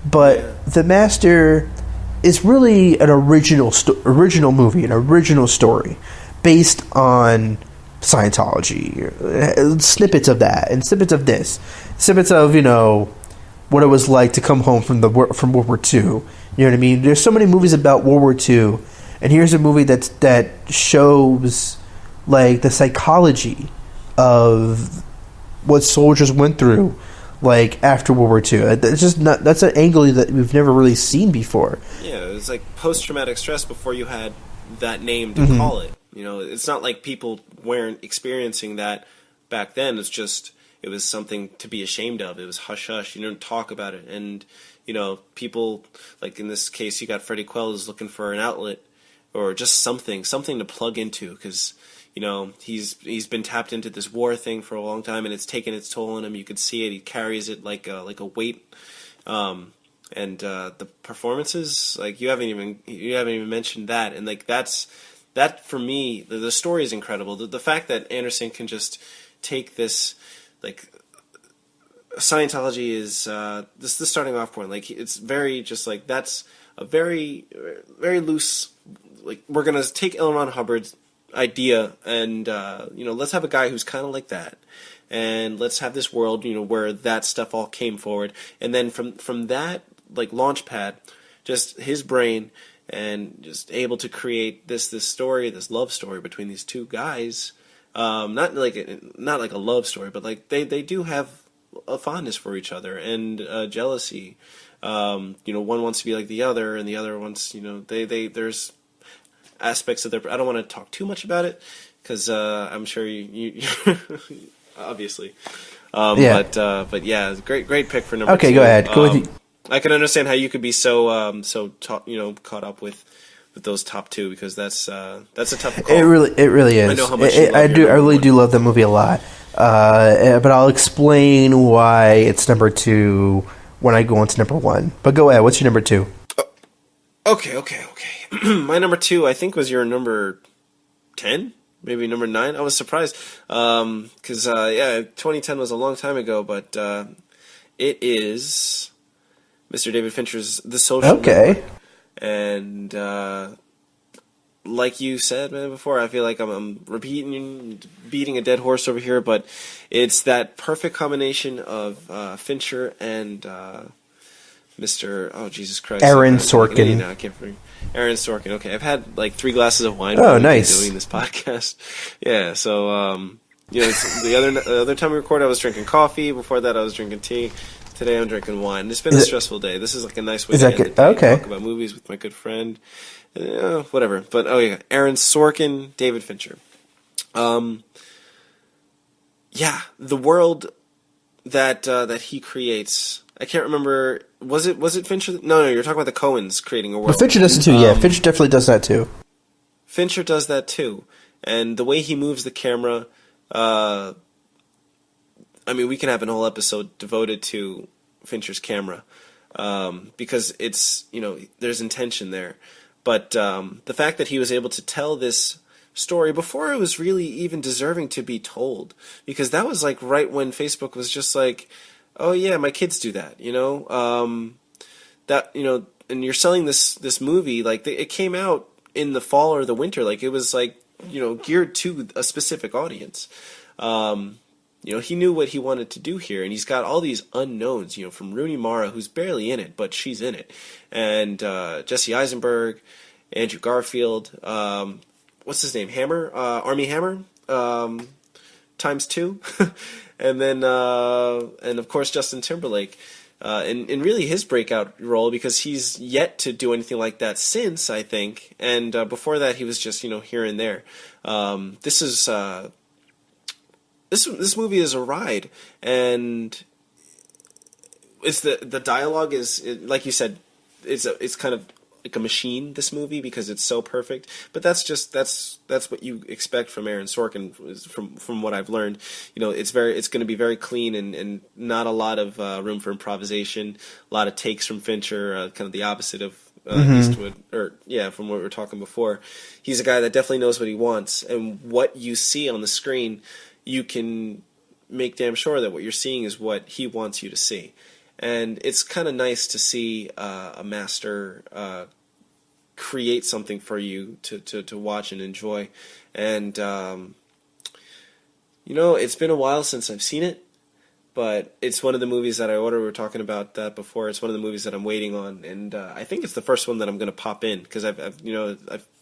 But The Master is really an original movie, an original story, based on Scientology, snippets of that, and snippets of this, snippets of what it was like to come home from World War II. You know what I mean? There's so many movies about World War II, and here's a movie that shows like the psychology of what soldiers went through, like after World War II. That's an angle that we've never really seen before. Yeah, it was like post-traumatic stress before you had that name to call it. It's not like people weren't experiencing that back then. It was something to be ashamed of. It was hush hush. You don't talk about it, and people, like in this case, you got Freddie Quell is looking for an outlet or just something to plug into, because. He's been tapped into this war thing for a long time, and it's taken its toll on him. You could see it. He carries it like a weight. And the performances, like you haven't even mentioned that, and like that for me, the story is incredible. The fact that Anderson can just take this, like Scientology is this the starting off point. Like it's very just like that's a very very loose. Like we're gonna take L. Ron Hubbard's idea and let's have a guy who's kind of like that, and let's have this world where that stuff all came forward, and then from that like launch pad, just his brain, and just able to create this story, this love story between these two guys, not like a love story, but like they do have a fondness for each other and jealousy. One wants to be like the other, and the other wants there's aspects of their. I don't want to talk too much about it because I'm sure you obviously. Yeah. But yeah, great pick for number 2. Okay, go ahead. Go with I can understand how you could be so caught up with those top 2, because that's a tough call. It really is. I know how much I really do love that movie a lot. But I'll explain why it's number 2 when I go into number 1. But go ahead. What's your number 2? Okay. My number 2, I think, was your number 10, maybe number 9. I was surprised because 2010 was a long time ago, but it is Mr. David Fincher's The Social Network. And like you said, man, before, I feel like I'm beating a dead horse over here, but it's that perfect combination of Fincher and Mr. Oh, Jesus Christ. Aaron Sorkin. I can't remember. Aaron Sorkin. Okay, I've had like 3 glasses of wine. Oh, nice. Doing this podcast. Yeah, so the other time we recorded, I was drinking coffee. Before that, I was drinking tea. Today, I'm drinking wine. It's been a stressful day. This is like a nice way to end the day. Okay. Talk about movies with my good friend. Whatever. But Aaron Sorkin, David Fincher. The world that he creates. I can't remember. Was it Fincher? No, you're talking about the Coens creating a world. But Fincher does it too. Yeah, Fincher definitely does that too. Fincher does that too, and the way he moves the camera. We can have an whole episode devoted to Fincher's camera, because it's there's intention there, but the fact that he was able to tell this story before it was really even deserving to be told, because that was like right when Facebook was just like, oh yeah, my kids do that, and you're selling this movie, like it came out in the fall or the winter, like it was like geared to a specific audience, he knew what he wanted to do here, and he's got all these unknowns, from Rooney Mara, who's barely in it, but she's in it, and Jesse Eisenberg, Andrew Garfield, what's his name, Hammer, Army Hammer, times 2, and then and of course Justin Timberlake, in really his breakout role, because he's yet to do anything like that since, I think, and before that he was just here and there. This movie is a ride, and it's the dialogue is, like you said, it's kind of like a machine, this movie, because it's so perfect. But that's what you expect from Aaron Sorkin, from what I've learned. It's going to be very clean, and not a lot of room for improvisation. A lot of takes from Fincher, kind of the opposite of Eastwood, from what we were talking before. He's a guy that definitely knows what he wants, and what you see on the screen, you can make damn sure that what you're seeing is what he wants you to see. And it's kind of nice to see a master create something for you to watch and enjoy. And, it's been a while since I've seen it, but it's one of the movies that I ordered. We were talking about that before. It's one of the movies that I'm waiting on. And I think it's the first one that I'm going to pop in, because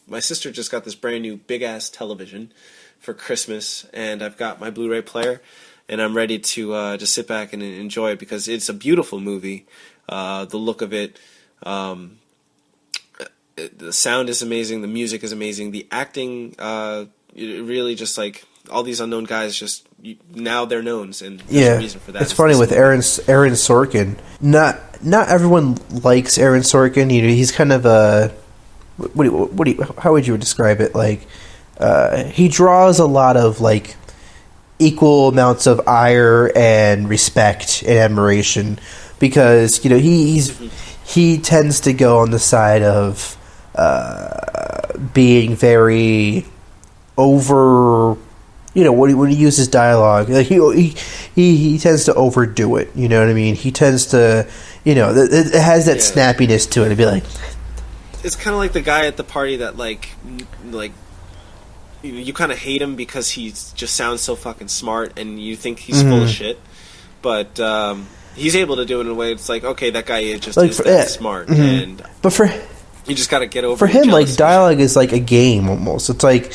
my sister just got this brand new big-ass television for Christmas, and I've got my Blu-ray player, and I'm ready to just sit back and enjoy it, because it's a beautiful movie. The look of it, the sound is amazing, the music is amazing, the acting, it really just like all these unknown guys now they're knowns, and there's a reason for that. It's funny with Aaron Sorkin. Not everyone likes Aaron Sorkin. He's kind of a how would you describe it? Like, he draws a lot of like equal amounts of ire and respect and admiration, because he tends to go on the side of being very over. When he uses dialogue, like he tends to overdo it. You know what I mean? He tends to, it has that snappiness to it. It'd be like, it's kind of like the guy at the party that like you kind of hate him because he just sounds so fucking smart, and you think he's full of shit, but he's able to do it in a way it's like, okay, that guy is that smart, but for you just got to get over. For him, like, dialogue is like a game almost. It's like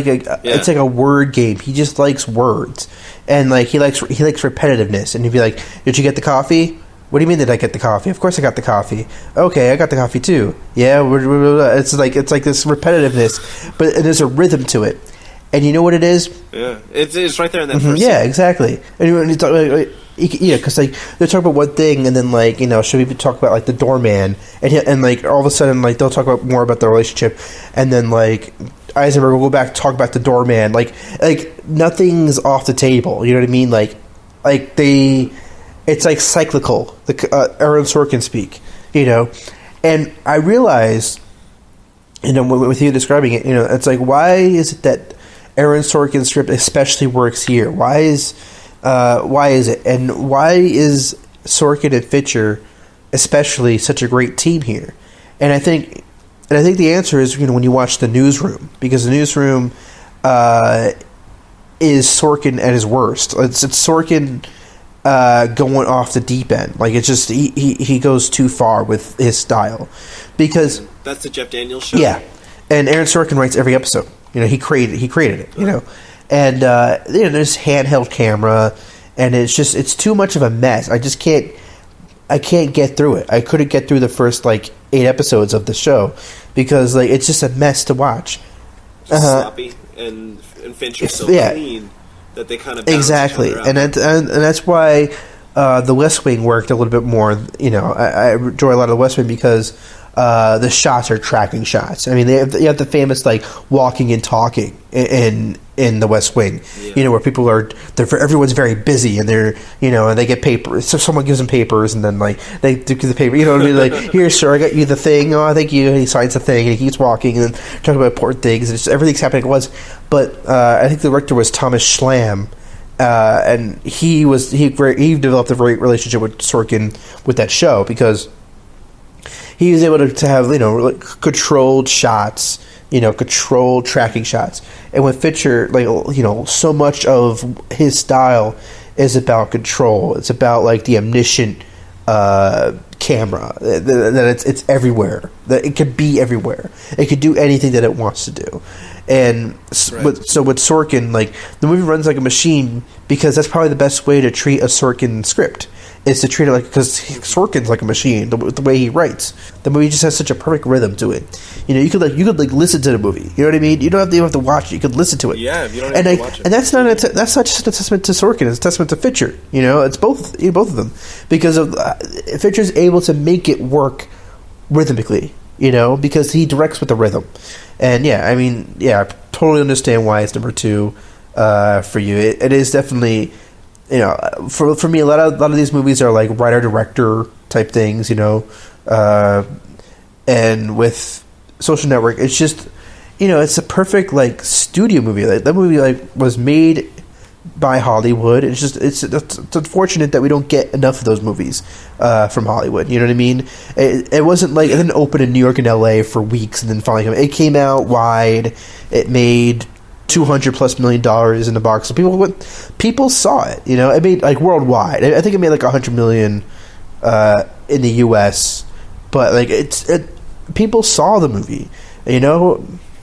a word game. He just likes words, and like he likes repetitiveness. And he'd be like, "Did you get the coffee? What do you mean did I get the coffee? Of course I got the coffee. Okay, I got the coffee too. Yeah." It's like this repetitiveness, but there's a rhythm to it. And you know what it is? Yeah, it's right there in that first scene. Yeah, exactly. And when you talk, because like they're talking about one thing, and then like should we talk about like the doorman, and like all of a sudden like they'll talk about more about the relationship, and then like Eisenberg will go back to talk about the doorman. Like nothing's off the table. You know what I mean? Like it's like cyclical. The Aaron Sorkin speak. And I realized, with you describing it, it's like, why is it that Aaron Sorkin's script especially works here? Why is it? And why is Sorkin and Fincher especially such a great team here? And I think the answer is, when you watch The Newsroom, because The Newsroom is Sorkin at his worst. It's Sorkin going off the deep end. Like, it's just he goes too far with his style, because that's the Jeff Daniels show. Yeah, and Aaron Sorkin writes every episode. He created it. And there's handheld camera, and it's too much of a mess. I can't get through it. I couldn't get through the first 8 episodes of the show, because it's just a mess to watch. Sloppy, and Fincher's so clean that they kind of balance exactly, each other and out. that's why The West Wing worked a little bit more. I enjoy a lot of The West Wing because the shots are tracking shots. I mean, you have the famous walking and talking in The West Wing, where people everyone's very busy, and they're and they get papers. So someone gives them papers, and then they do the paper. You know what I mean? Like, here, sir, I got you the thing. Oh, thank you. And he signs the thing, and he keeps walking, and then talking about important things. And everything's happening at once. But I think the director was Thomas Schlam. And he developed a great relationship with Sorkin with that show, because he was able to have, like, controlled shots, controlled tracking shots. And with Fincher, like, so much of his style is about control. It's about, like, the omniscient camera, that it's everywhere, that it could be everywhere, it could do anything that it wants to do. And with Sorkin, like, the movie runs like a machine, because that's probably the best way to treat a Sorkin script, is to treat it like, because Sorkin's like a machine, the way he writes. The movie just has such a perfect rhythm to it. You could listen to the movie. You know what I mean? You don't have to watch it. You could listen to it. Yeah, you don't have to watch it. And that's not just a testament to Sorkin. It's a testament to Fincher. It's both of them, because of Fincher's able to make it work rhythmically. Because he directs with the rhythm. And I totally understand why it's number 2 for you. It is definitely, for me, a lot of these movies are like writer director type things, and with Social Network, it's just, it's a perfect, like, studio movie. Like, that movie, like, was made by Hollywood. It's unfortunate that we don't get enough of those movies from Hollywood. You know what I mean? It wasn't like it didn't open in New York and LA for weeks and then finally come. It came out wide. It made $200+ million in the box. So people saw it. It made, like, worldwide. I think it made like $100 million in the U.S. But, like, people saw the movie.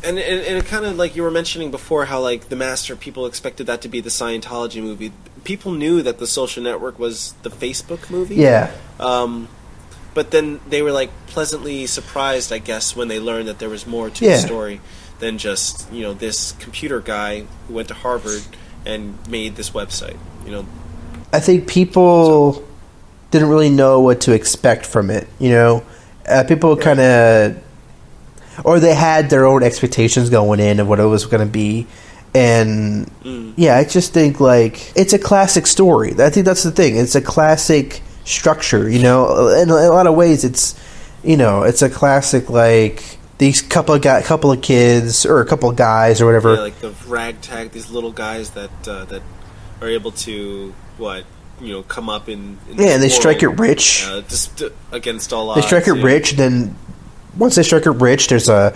And it kind of, like you were mentioning before, how, like, The Master, people expected that to be the Scientology movie. People knew that The Social Network was the Facebook movie. Yeah. But then they were, like, pleasantly surprised, I guess, when they learned that there was more to the story than just, this computer guy who went to Harvard and made this website. I think people didn't really know what to expect from it. People kind of... Or they had their own expectations going in of what it was going to be. And, I just think, like, it's a classic story. I think that's the thing. It's a classic structure, In a lot of ways, it's a classic, like, these couple of kids, or a couple of guys, or whatever. Yeah, like the ragtag, these little guys that are able to, come up in and they strike it rich. Just against all odds. They strike it rich, then... Once they strike it rich, there's a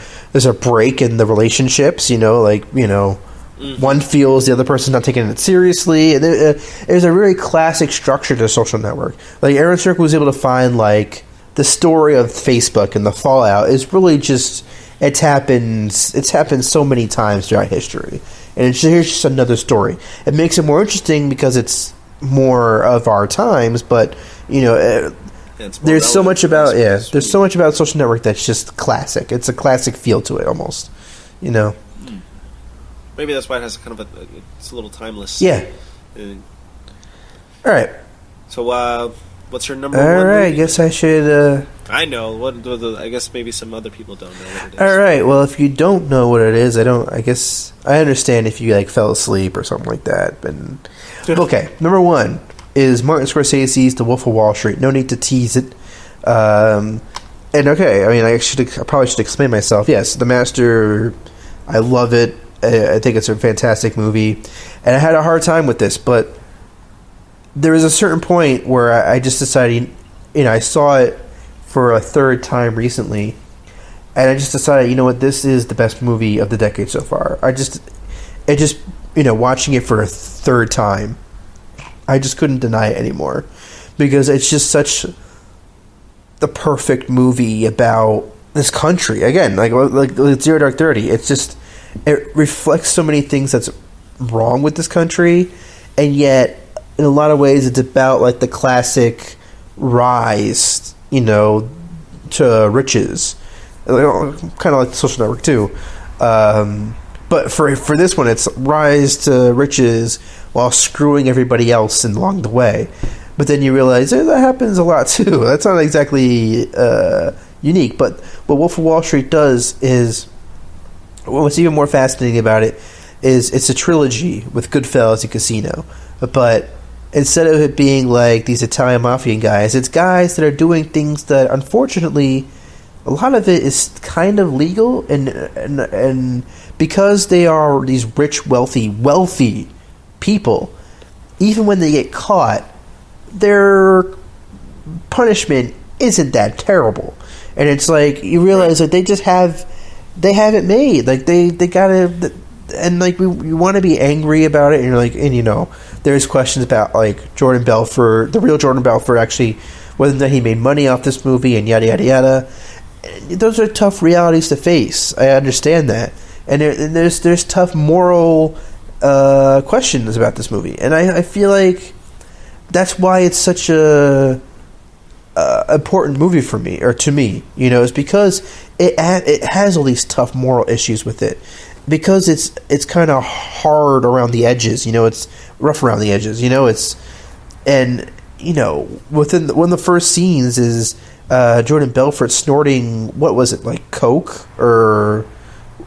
break in the relationships. One feels the other person's not taking it seriously. And there's a very classic structure to Social Network. Like, Aaron Sorkin was able to find, like, the story of Facebook and the fallout is really just it's happened so many times throughout history, and here's just another story. It makes it more interesting because it's more of our times, but there's so much about there's so much about Social Network that's just classic. It's a classic feel to it, almost. Maybe that's why it has kind of it's a little timeless. Yeah. All right. So, what's your number one? All right, movie? I guess I should. I know. I guess maybe some other people don't know what it is. All right. Well, if you don't know what it is, I guess I understand if you, like, fell asleep or something like that. Okay, number 1 is Martin Scorsese's The Wolf of Wall Street. No need to tease it. And okay, I probably should explain myself. Yes, The Master, I love it. I think it's a fantastic movie. And I had a hard time with this, but there was a certain point where I just decided, I saw it for a third time recently, and I just decided, this is the best movie of the decade so far. Watching it for a third time, I just couldn't deny it anymore, because it's just such the perfect movie about this country. Again, like Zero Dark 30, it reflects so many things that's wrong with this country, and yet in a lot of ways it's about, like, the classic rise, to riches, kind of like the Social Network too. But for this one, it's rise to riches while screwing everybody else along the way. But then you realize that happens a lot too. That's not exactly unique. But what Wolf of Wall Street does is, what's even more fascinating about it is it's a trilogy with Goodfellas and Casino. But instead of it being like these Italian mafia guys, it's guys that are doing things that, unfortunately, a lot of it is kind of legal, and because they are these rich, wealthy people, even when they get caught, their punishment isn't that terrible. and it's like you realize that they have it made. Like they gotta, and like we want to be angry about it, and you're like, and you know, there's questions about like Jordan Belfort, the real Jordan Belfort, actually whether or not he made money off this movie, and yada yada yada. Those are tough realities to face. I understand that, and there's tough moral questions about this movie, and I feel like that's why it's such a important movie for me, or to me, you know, is because it has all these tough moral issues with it, because it's kind of hard around the edges, you know, it's rough around the edges, you know, and you know, one of the first scenes is Jordan Belfort snorting, what was it, like coke, or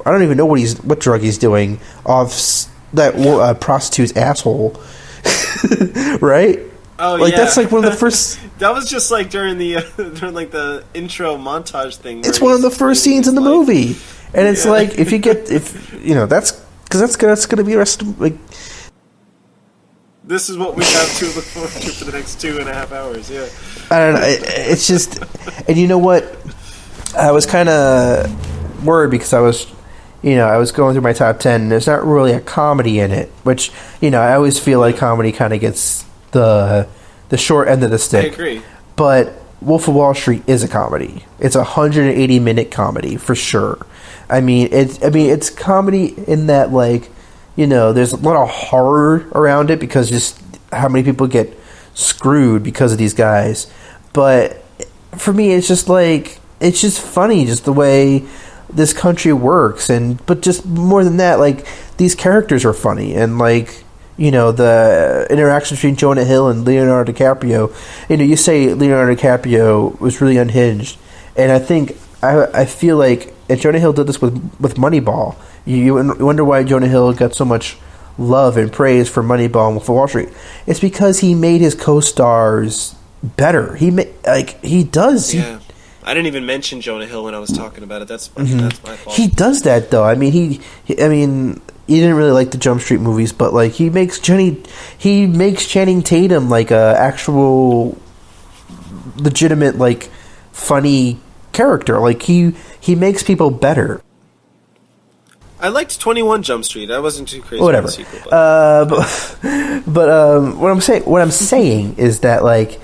I don't even know what drug he's doing off that prostitute's asshole, right? Oh, like yeah. that's like one of the first. That was just like during the intro montage thing. It's one of the first scenes in the movie, and it's like if you know that's going to be the rest of, like. This is what we have to look forward to for the next 2.5 hours. Yeah. I don't know. It's just, and you know what? I was kind of worried because I was going through my top 10. And there's not really a comedy in it, which, you know, I always feel like comedy kind of gets the short end of the stick. I agree. But Wolf of Wall Street is a comedy. It's a 180-minute comedy for sure. I mean, it's comedy in that, like, you know, there's a lot of horror around it because just how many people get screwed because of these guys. But for me, it's just like, it's just funny, just the way this country works. But just more than that, like, these characters are funny. And, like, you know, the interaction between Jonah Hill and Leonardo DiCaprio. You know, you say Leonardo DiCaprio was really unhinged. And I think, I feel like, and Jonah Hill did this with Moneyball. You wonder why Jonah Hill got so much love and praise for Moneyball and Wolf of Wall Street. It's because he made his co-stars better. He does. Yeah. I didn't even mention Jonah Hill when I was talking about it. That's my fault. He does that though. I mean, he didn't really like the Jump Street movies, but like he makes Channing Tatum like a actual legitimate, like, funny character. Like he makes people better. I liked 21 Jump Street. I wasn't too crazy Whatever. about the sequel. But what I'm saying is that, like,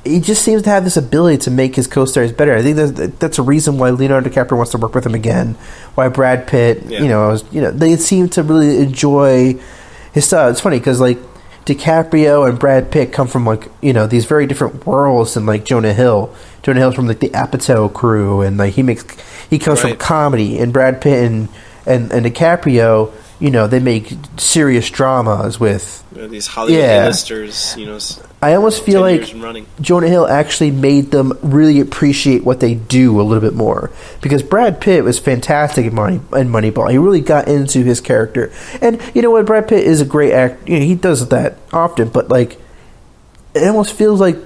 he just seems to have this ability to make his co-stars better. I think that's a reason why Leonardo DiCaprio wants to work with him again. Why Brad Pitt, they seem to really enjoy his style. It's funny because, like, DiCaprio and Brad Pitt come from, like, you know, these very different worlds than, like, Jonah Hill. Jonah Hill's from, like, the Apatow crew, and, like, he comes from comedy, and Brad Pitt and DiCaprio, you know, they make serious dramas with these Hollywood A-listers, you know. I almost feel like Jonah Hill actually made them really appreciate what they do a little bit more, because Brad Pitt was fantastic in Moneyball. He really got into his character, and you know what, Brad Pitt is a great actor. You know, he does that often, but like it almost feels like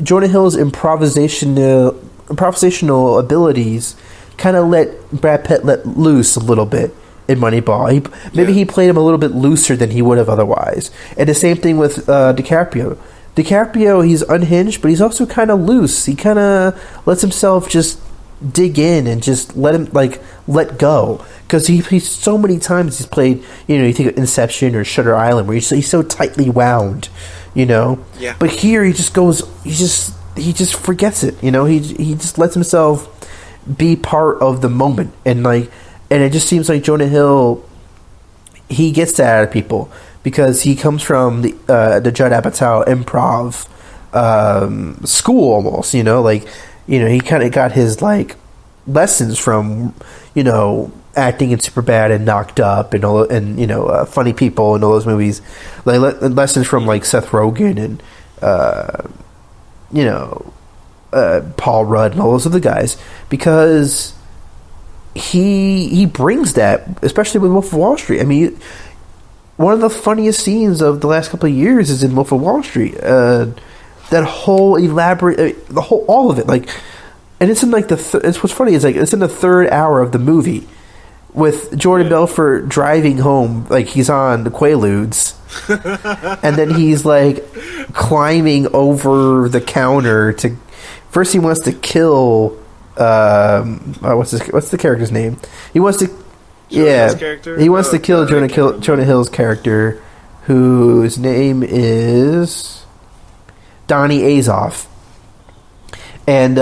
Jonah Hill's improvisational abilities kind of let Brad Pitt let loose a little bit in Moneyball. He played him a little bit looser than he would have otherwise. And the same thing with DiCaprio. DiCaprio, he's unhinged, but he's also kind of loose. He kind of lets himself just dig in and just let go. Because he's so many times he's played, you know, you think of Inception or Shutter Island, where he's so tightly wound, you know. Yeah. But here he just goes, he just forgets it, you know. He just lets himself be part of the moment, and it just seems like Jonah Hill, he gets that out of people because he comes from the Judd Apatow improv school almost, you know, like, you know, he kind of got his like lessons from, you know, acting in Superbad and Knocked Up and all, and you know, Funny People and all those movies, like lessons from like Seth Rogen and you know, Paul Rudd and all those other guys, because he brings that, especially with Wolf of Wall Street. I mean, one of the funniest scenes of the last couple of years is in Wolf of Wall Street. That whole elaborate, all of it, like, and it's in like it's what's funny is like it's in the third hour of the movie with Jordan Belfort driving home, like he's on the Quaaludes. And then he's like climbing over the counter to. First, he wants to kill What's the character's name? He wants to. Hill's character? He wants to kill Jonah Hill's character, whose name is Donnie Azoff, and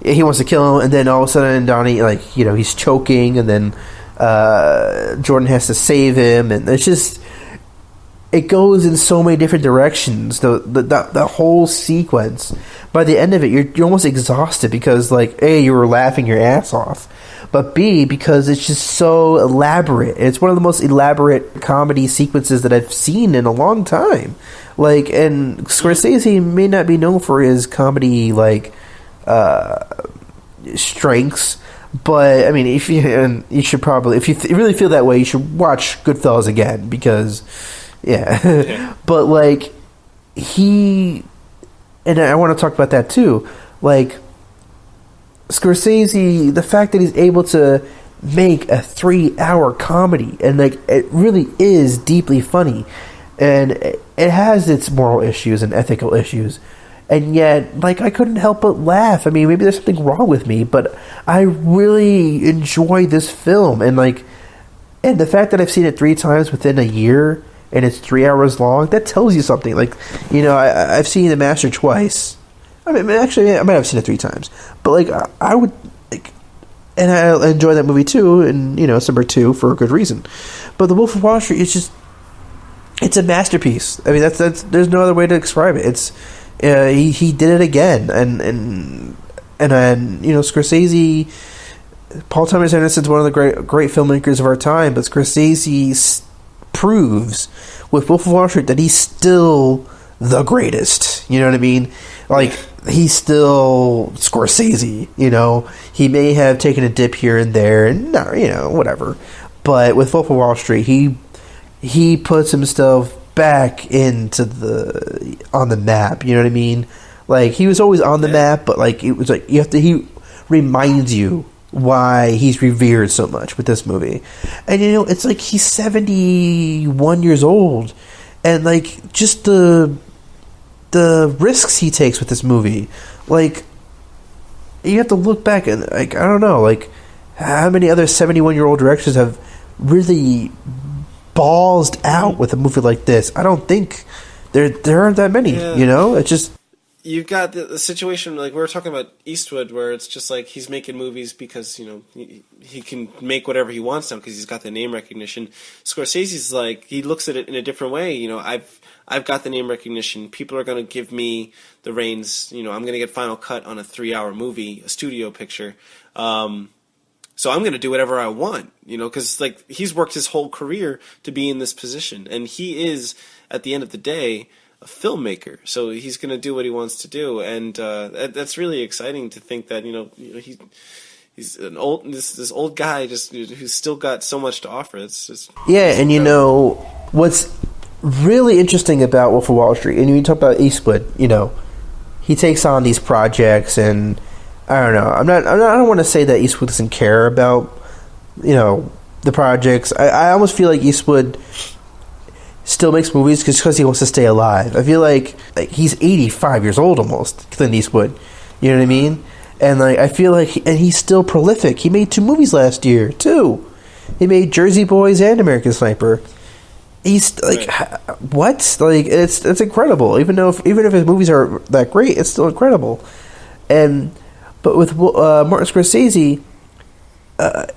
he wants to kill him. And then all of a sudden, Donnie, he's choking, and then Jordan has to save him, and it's just. It goes in so many different directions. The whole sequence. By the end of it, you're almost exhausted because, A, you were laughing your ass off, but B, because it's just so elaborate. It's one of the most elaborate comedy sequences that I've seen in a long time. And Scorsese may not be known for his comedy strengths, but I mean, if you really feel that way, you should watch Goodfellas again because. Yeah. But he, and I want to talk about that too. Scorsese, the fact that he's able to make a 3-hour comedy and it really is deeply funny, and it has its moral issues and ethical issues, and yet I couldn't help but laugh. I mean, maybe there's something wrong with me, but I really enjoy this film, and the fact that I've seen it 3 times within a year. And it's 3 hours long. That tells you something. I've seen The Master twice. I mean, actually, I might have seen it 3 times. But I would and I enjoy that movie too. And it's number 2 for a good reason. But The Wolf of Wall Street is it's a masterpiece. I mean, that's there's no other way to describe it. It's he did it again, and Scorsese, Paul Thomas Anderson's one of the great filmmakers of our time, but Scorsese proves with Wolf of Wall Street that he's still the greatest. You know what I mean? He's still Scorsese. He may have taken a dip here and there, and whatever. But with Wolf of Wall Street, he puts himself back into on the map. You know what I mean? He was always on the map, but it was he reminds you why he's revered so much with this movie. And it's he's 71 years old, and just the risks he takes with this movie, you have to look back and I don't know how many other 71-year-old directors have really ballsed out with a movie like this. I don't think there aren't that many. It's just you've got the situation we were talking about Eastwood, where it's just he's making movies because he can make whatever he wants now because he's got the name recognition. Scorsese's he looks at it in a different way. I've got the name recognition. People are going to give me the reins. I'm going to get final cut on a 3-hour movie, a studio picture. So I'm going to do whatever I want. Because he's worked his whole career to be in this position, and he is at the end of the day a filmmaker, so he's going to do what he wants to do, and that's really exciting to think that he's an old this old guy who's still got so much to offer. It's just and what's really interesting about Wolf of Wall Street, and you talk about Eastwood, he takes on these projects, and I don't know, I don't want to say that Eastwood doesn't care about the projects. I almost feel like Eastwood still makes movies because he wants to stay alive. I feel like he's 85 years old almost, Clint Eastwood. You know what I mean? And I feel and he's still prolific. He made 2 movies last year too. He made Jersey Boys and American Sniper. He's what? It's incredible. Even if his movies are that great, it's still incredible. But with Martin Scorsese,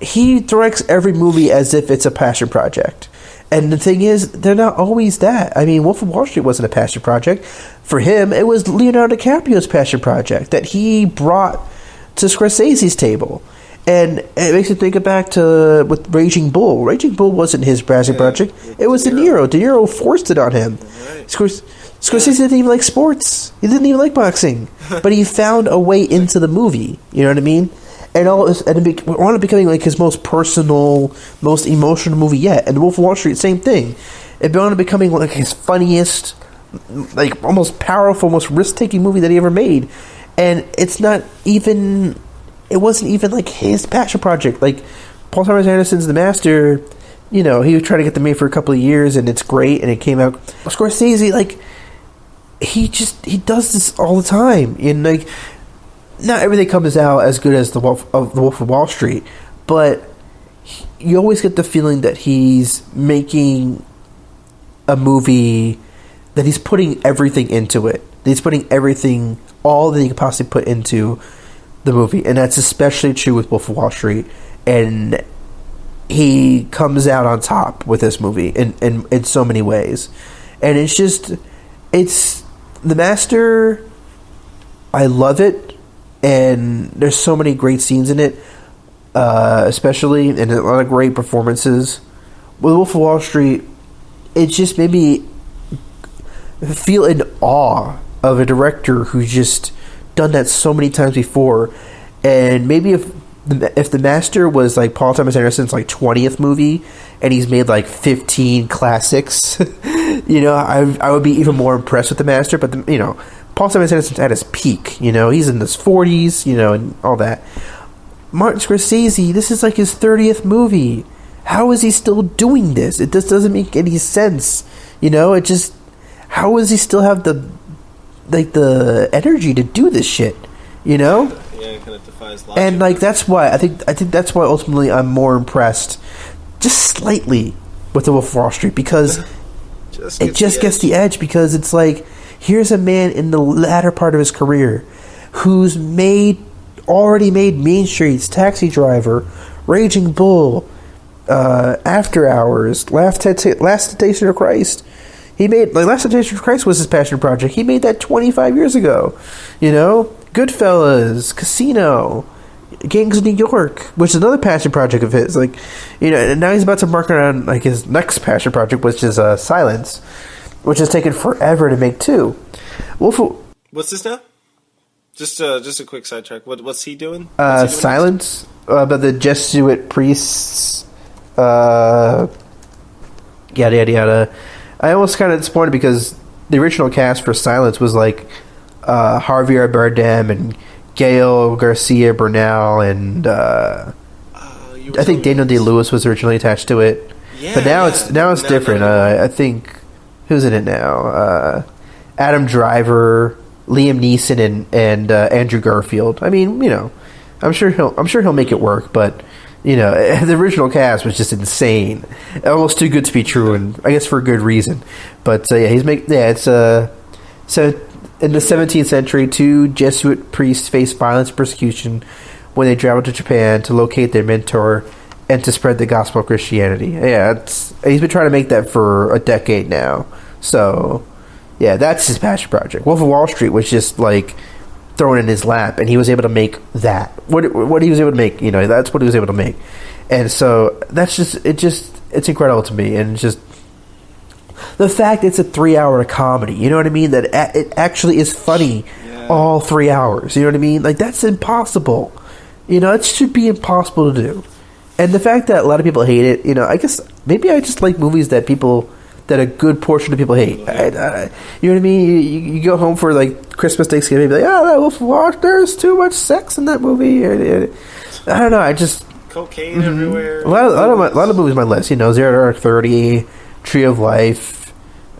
he directs every movie as if it's a passion project. And the thing is, they're not always that. I mean, Wolf of Wall Street wasn't a passion project. For him, it was Leonardo DiCaprio's passion project that he brought to Scorsese's table. And it makes you think back to with Raging Bull. Raging Bull wasn't his passion project. It was De Niro. De Niro forced it on him. Right. Scorsese didn't even like sports. He didn't even like boxing. But he found a way into the movie. You know what I mean? And it wound up becoming his most personal, most emotional movie yet. And The Wolf of Wall Street, same thing. It wound up becoming his funniest, almost powerful, most risk-taking movie that he ever made. And it wasn't even his passion project. Paul Thomas Anderson's The Master, he was trying to get them made for a couple of years, and it's great, and it came out. Scorsese, he does this all the time. And not everything comes out as good as the Wolf of Wall Street, but you always get the feeling that he's making a movie, that he's putting everything into it. He's putting everything, all that he could possibly put into the movie, and that's especially true with Wolf of Wall Street. And he comes out on top with this movie in so many ways. And it's The Master. I love it, and there's so many great scenes in it, especially, and a lot of great performances. With Wolf of Wall Street, it just made me feel in awe of a director who's just done that so many times before. And maybe if The Master was like Paul Thomas Anderson's like 20th movie, and he's made like 15 classics, I would be even more impressed with The Master. But Paul Thomas Anderson's at his peak. He's in his 40s, and all that. Martin Scorsese, this is like his 30th movie. How is he still doing this? It just doesn't make any sense. How does he still have the energy to do this shit? Yeah, it kind of defies logic. And that's why I think that's why ultimately I'm more impressed, just slightly, with The Wolf of Wall Street, because it just gets the edge. Because it's like, here's a man in the latter part of his career who's already made Mean Streets, Taxi Driver, Raging Bull, After Hours, Last Temptation of Christ. He made Last Temptation of Christ was his passion project. He made that 25 years ago. Goodfellas, Casino, Gangs of New York, which is another passion project of his. And now he's about to mark on his next passion project, which is Silence, which has taken forever to make too. What's this now? Just a quick sidetrack. What's he doing? Silence, about the Jesuit priests. Yada yada yada. I almost kind of disappointed because the original cast for Silence was Javier Bardem and Gael Garcia Bernal, and I think Daniel Day-Lewis was originally attached to it. Yeah, but now it's different. I think, who's in it now? Adam Driver, Liam Neeson, and Andrew Garfield. I mean, I'm sure he'll make it work, but the original cast was just insane, almost too good to be true, and I guess for a good reason. But it's so in the 17th century, two Jesuit priests faced violence and persecution when they traveled to Japan to locate their mentor and to spread the gospel of Christianity. Yeah, he's been trying to make that for a decade now. So yeah, that's his passion project. Wolf of Wall Street was just thrown in his lap, and he was able to make that. What he was able to make, that's what he was able to make. And so that's it's incredible to me. And just the fact it's a 3-hour comedy, you know what I mean? That it actually is funny all 3 hours, you know what I mean? That's impossible. It should be impossible to do. And the fact that a lot of people hate it, I guess maybe I just like movies that a good portion of people hate. You know what I mean? You go home for Christmas, Thanksgiving, be Wolf of Wall Street, there's too much sex in that movie. I don't know. I just cocaine everywhere. A lot of movies on my list. 0 Dark 30, Tree of Life.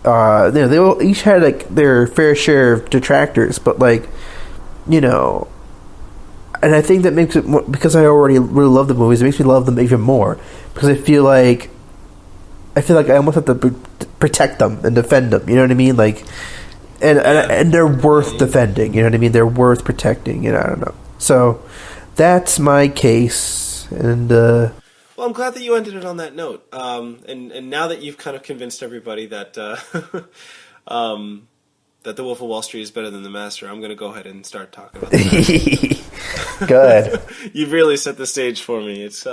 They all each had their fair share of detractors, but and I think that makes it more, because I already really love the movies. It makes me love them even more because I feel like I almost have to protect them and defend them. You know what I mean? And they're worth defending. You know what I mean? They're worth protecting. I don't know. So that's my case. And well, I'm glad that you ended it on that note. And now that you've kind of convinced everybody that that The Wolf of Wall Street is better than The Master, I'm going to go ahead and start talking about that. Good. You've really set the stage for me. It's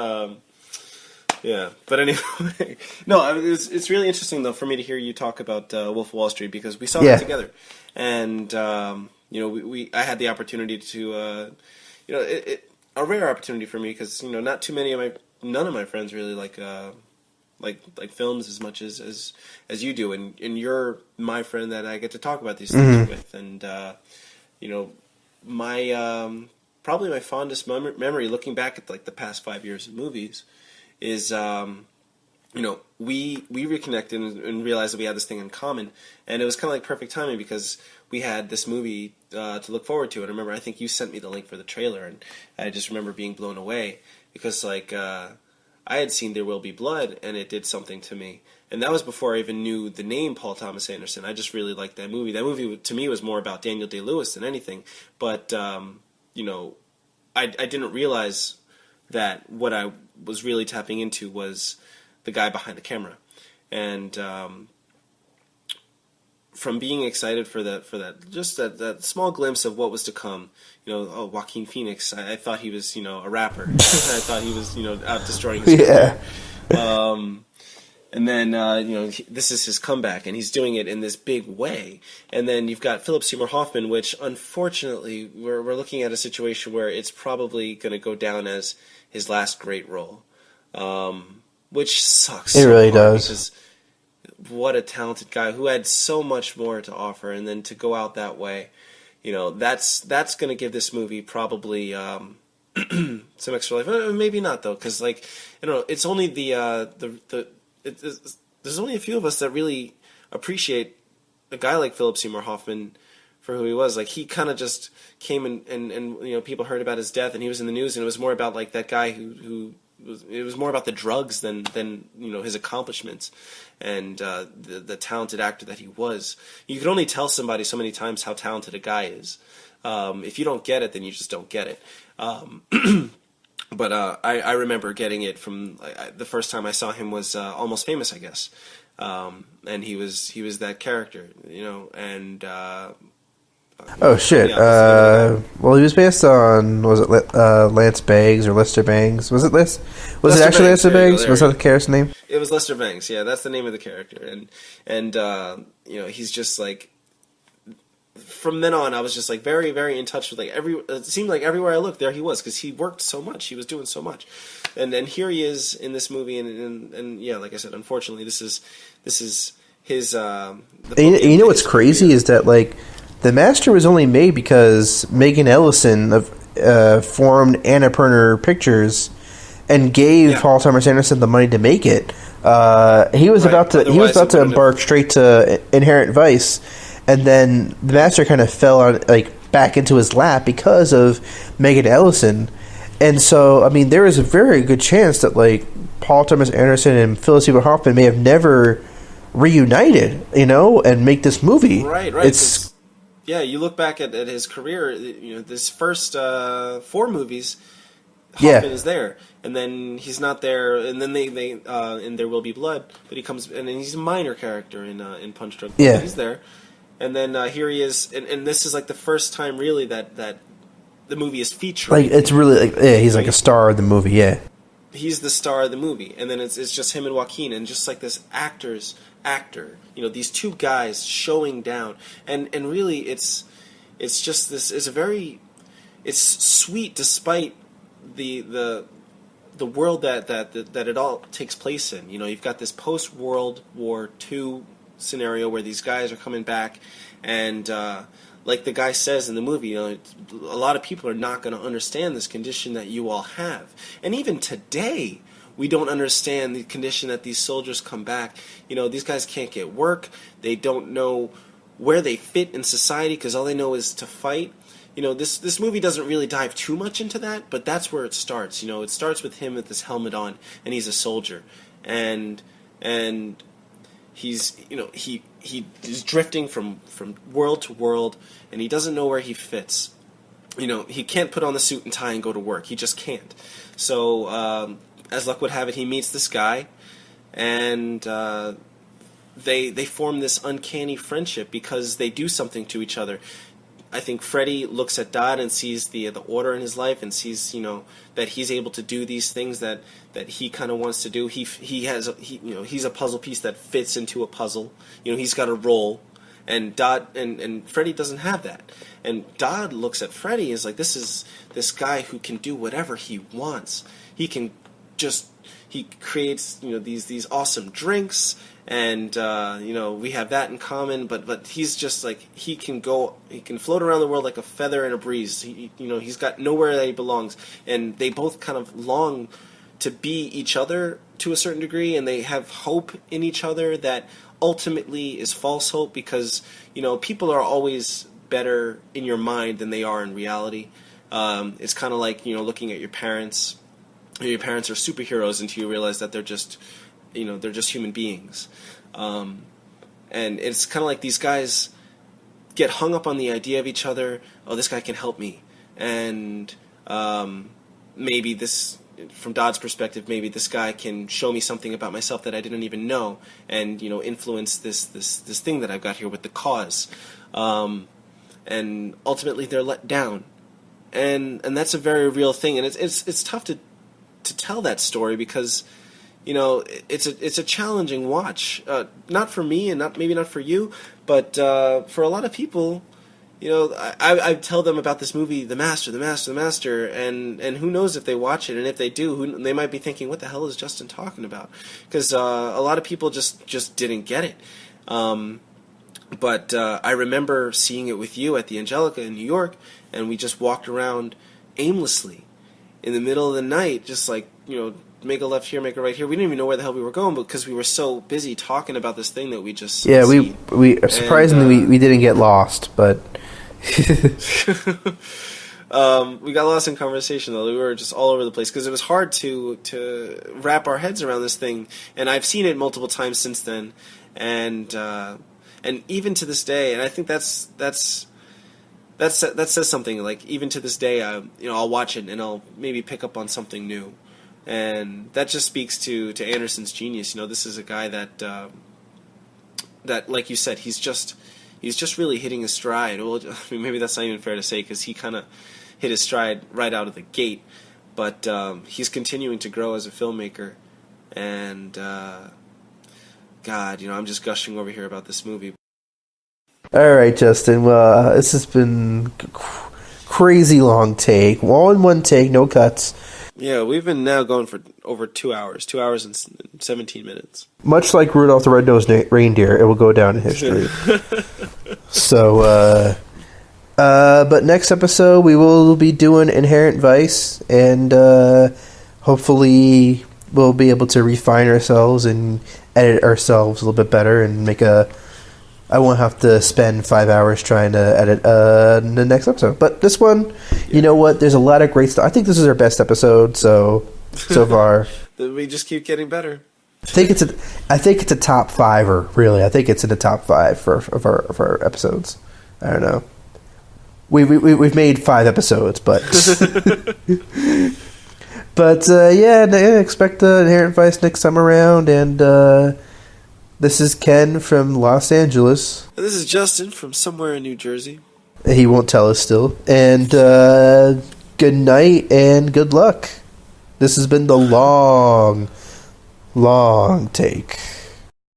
yeah, but anyway, no, it's really interesting though for me to hear you talk about Wolf of Wall Street because we saw that together, and I had the opportunity to a rare opportunity for me because none of my friends really like films as much as you do, and you're my friend that I get to talk about these things with, and my probably my fondest memory looking back at the past 5 years of movies is we reconnected and realized that we had this thing in common, and it was kind of perfect timing because we had this movie to look forward to. And I remember, I think you sent me the link for the trailer, and I just remember being blown away because like I had seen There Will Be Blood, and it did something to me. And that was before I even knew the name Paul Thomas Anderson. I just really liked that movie. That movie to me was more about Daniel Day-Lewis than anything. But you know, I didn't realize that what I was really tapping into was the guy behind the camera. And from being excited for that small glimpse of what was to come, you know, oh, Joaquin Phoenix, I thought he was, you know, a rapper. I thought he was, you know, out destroying his career. And then, you know, this is his comeback, and he's doing it in this big way. And then you've got Philip Seymour Hoffman, which, unfortunately, we're looking at a situation where it's probably going to go down as his last great role, which sucks. It really does. Because what a talented guy who had so much more to offer, and then to go out that way, you know, that's going to give this movie probably some extra life. Maybe not, though, because, like, you know, it's only there's only a few of us that really appreciate a guy like Philip Seymour Hoffman for who he was. Like, he kind of just came and you know, people heard about his death, and he was in the news, and it was more about like that guy it was more about the drugs than you know, his accomplishments and the talented actor that he was. You could only tell somebody so many times how talented a guy is. If you don't get it, then you just don't get it. But I remember getting it from the first time I saw him was Almost Famous, I guess, and he was that character, you know, and oh shit! Well, he was based on, was it Lance Bangs or Lester Bangs? Was it Lester actually Lester Bangs? Was that the character's name? It was Lester Bangs. Yeah, that's the name of the character, and you know, he's just like. From then on, I was just like very, very in touch with like it seemed like everywhere I looked, there he was, because he worked so much, he was doing so much, and then here he is in this movie, and yeah, like I said, unfortunately, this is his. You know what's crazy is that like The Master was only made because Megan Ellison formed Annapurna Pictures and gave Paul Thomas Anderson the money to make it. He was about to embark straight to Inherent Vice. And then The Master kind of fell on back into his lap because of Megan Ellison, and so I mean there is a very good chance that like Paul Thomas Anderson and Philip Seymour Hoffman may have never reunited, you know, and make this movie. Right. It's you look back at his career, you know, this first 4 movies, Hoffman is there, and then he's not there, and then they in There Will Be Blood, but he comes and he's a minor character in Punch Drunk. Yeah, he's there. And then here he is, and this is like the first time really that the movie is featured. Like it's really he's like a star of the movie. Yeah, he's the star of the movie, and then it's just him and Joaquin, and just like this actor, you know, these 2 guys showing down, and really it's just this is it's sweet despite the world that it all takes place in. You know, you've got this post World War II scenario where these guys are coming back, and like the guy says in the movie, you know, a lot of people are not going to understand this condition that you all have, and even today we don't understand the condition that these soldiers come back. You know, these guys can't get work, they don't know where they fit in society because all they know is to fight. You know, this movie doesn't really dive too much into that, but that's where it starts. You know, it starts with him with this helmet on, and he's a soldier, and he's, you know, he is drifting from world to world, and he doesn't know where he fits. You know, he can't put on the suit and tie and go to work. He just can't. So, as luck would have it, he meets this guy, and they form this uncanny friendship because they do something to each other. I think Freddie looks at Dodd and sees the order in his life, and sees, you know, that he's able to do these things that he kind of wants to do. He's a puzzle piece that fits into a puzzle. You know, he's got a role, and Dodd and Freddie doesn't have that. And Dodd looks at Freddie and is like, this is this guy who can do whatever he wants. He creates, you know, these awesome drinks, and you know, we have that in common, but he's just like, he can float around the world like a feather in a breeze. You know, he's got nowhere that he belongs, and they both kind of long to be each other to a certain degree, and they have hope in each other that ultimately is false hope, because, you know, people are always better in your mind than they are in reality. It's kind of like, looking at your parents. Your parents are superheroes until you realize that they're just human beings. And it's kind of like these guys get hung up on the idea of each other. Oh, this guy can help me. And maybe this, from Dodd's perspective, maybe this guy can show me something about myself that I didn't even know, and influence this thing that I've got here with the cause. And ultimately, they're let down, and that's a very real thing. And it's tough to tell that story because it's a challenging watch. Not for me, and maybe not for you, but for a lot of people. I tell them about this movie, The Master, and who knows if they watch it, and if they do, they might be thinking, what the hell is Justyn talking about? Because a lot of people just didn't get it. But I remember seeing it with you at the Angelica in New York, and we just walked around aimlessly in the middle of the night, just like, make a left here, make a right here. We didn't even know where the hell we were going because we were so busy talking about this thing that we just we surprisingly we didn't get lost, but we got lost in conversation though. We were just all over the place because it was hard to wrap our heads around this thing. And I've seen it multiple times since then, and even to this day. And I think that says something. Like even to this day, I'll watch it and I'll maybe pick up on something new. And that just speaks to Anderson's genius. This is a guy that like you said, he's just really hitting his stride. Well, maybe that's not even fair to say because he kind of hit his stride right out of the gate. But he's continuing to grow as a filmmaker. And God, I'm just gushing over here about this movie. All right, Justyn. Well, this has been crazy long take. All in one take, no cuts. Yeah, we've been now going for over 2 hours. 2 hours and 17 minutes. Much like Rudolph the Red-Nosed Reindeer, it will go down in history. So, but next episode we will be doing Inherent Vice, and hopefully we'll be able to refine ourselves and edit ourselves a little bit better and make I won't have to spend 5 hours trying to edit the next episode. But this one, you know what? There's a lot of great stuff. I think this is our best episode so far. We just keep getting better. I think it's a top fiver. Really, I think it's in the top 5 of our episodes. I don't know. We've made 5 episodes, but expect Inherent Vice next time around. And this is Ken from Los Angeles. And this is Justyn from somewhere in New Jersey. He won't tell us still. And good night and good luck. This has been the long take.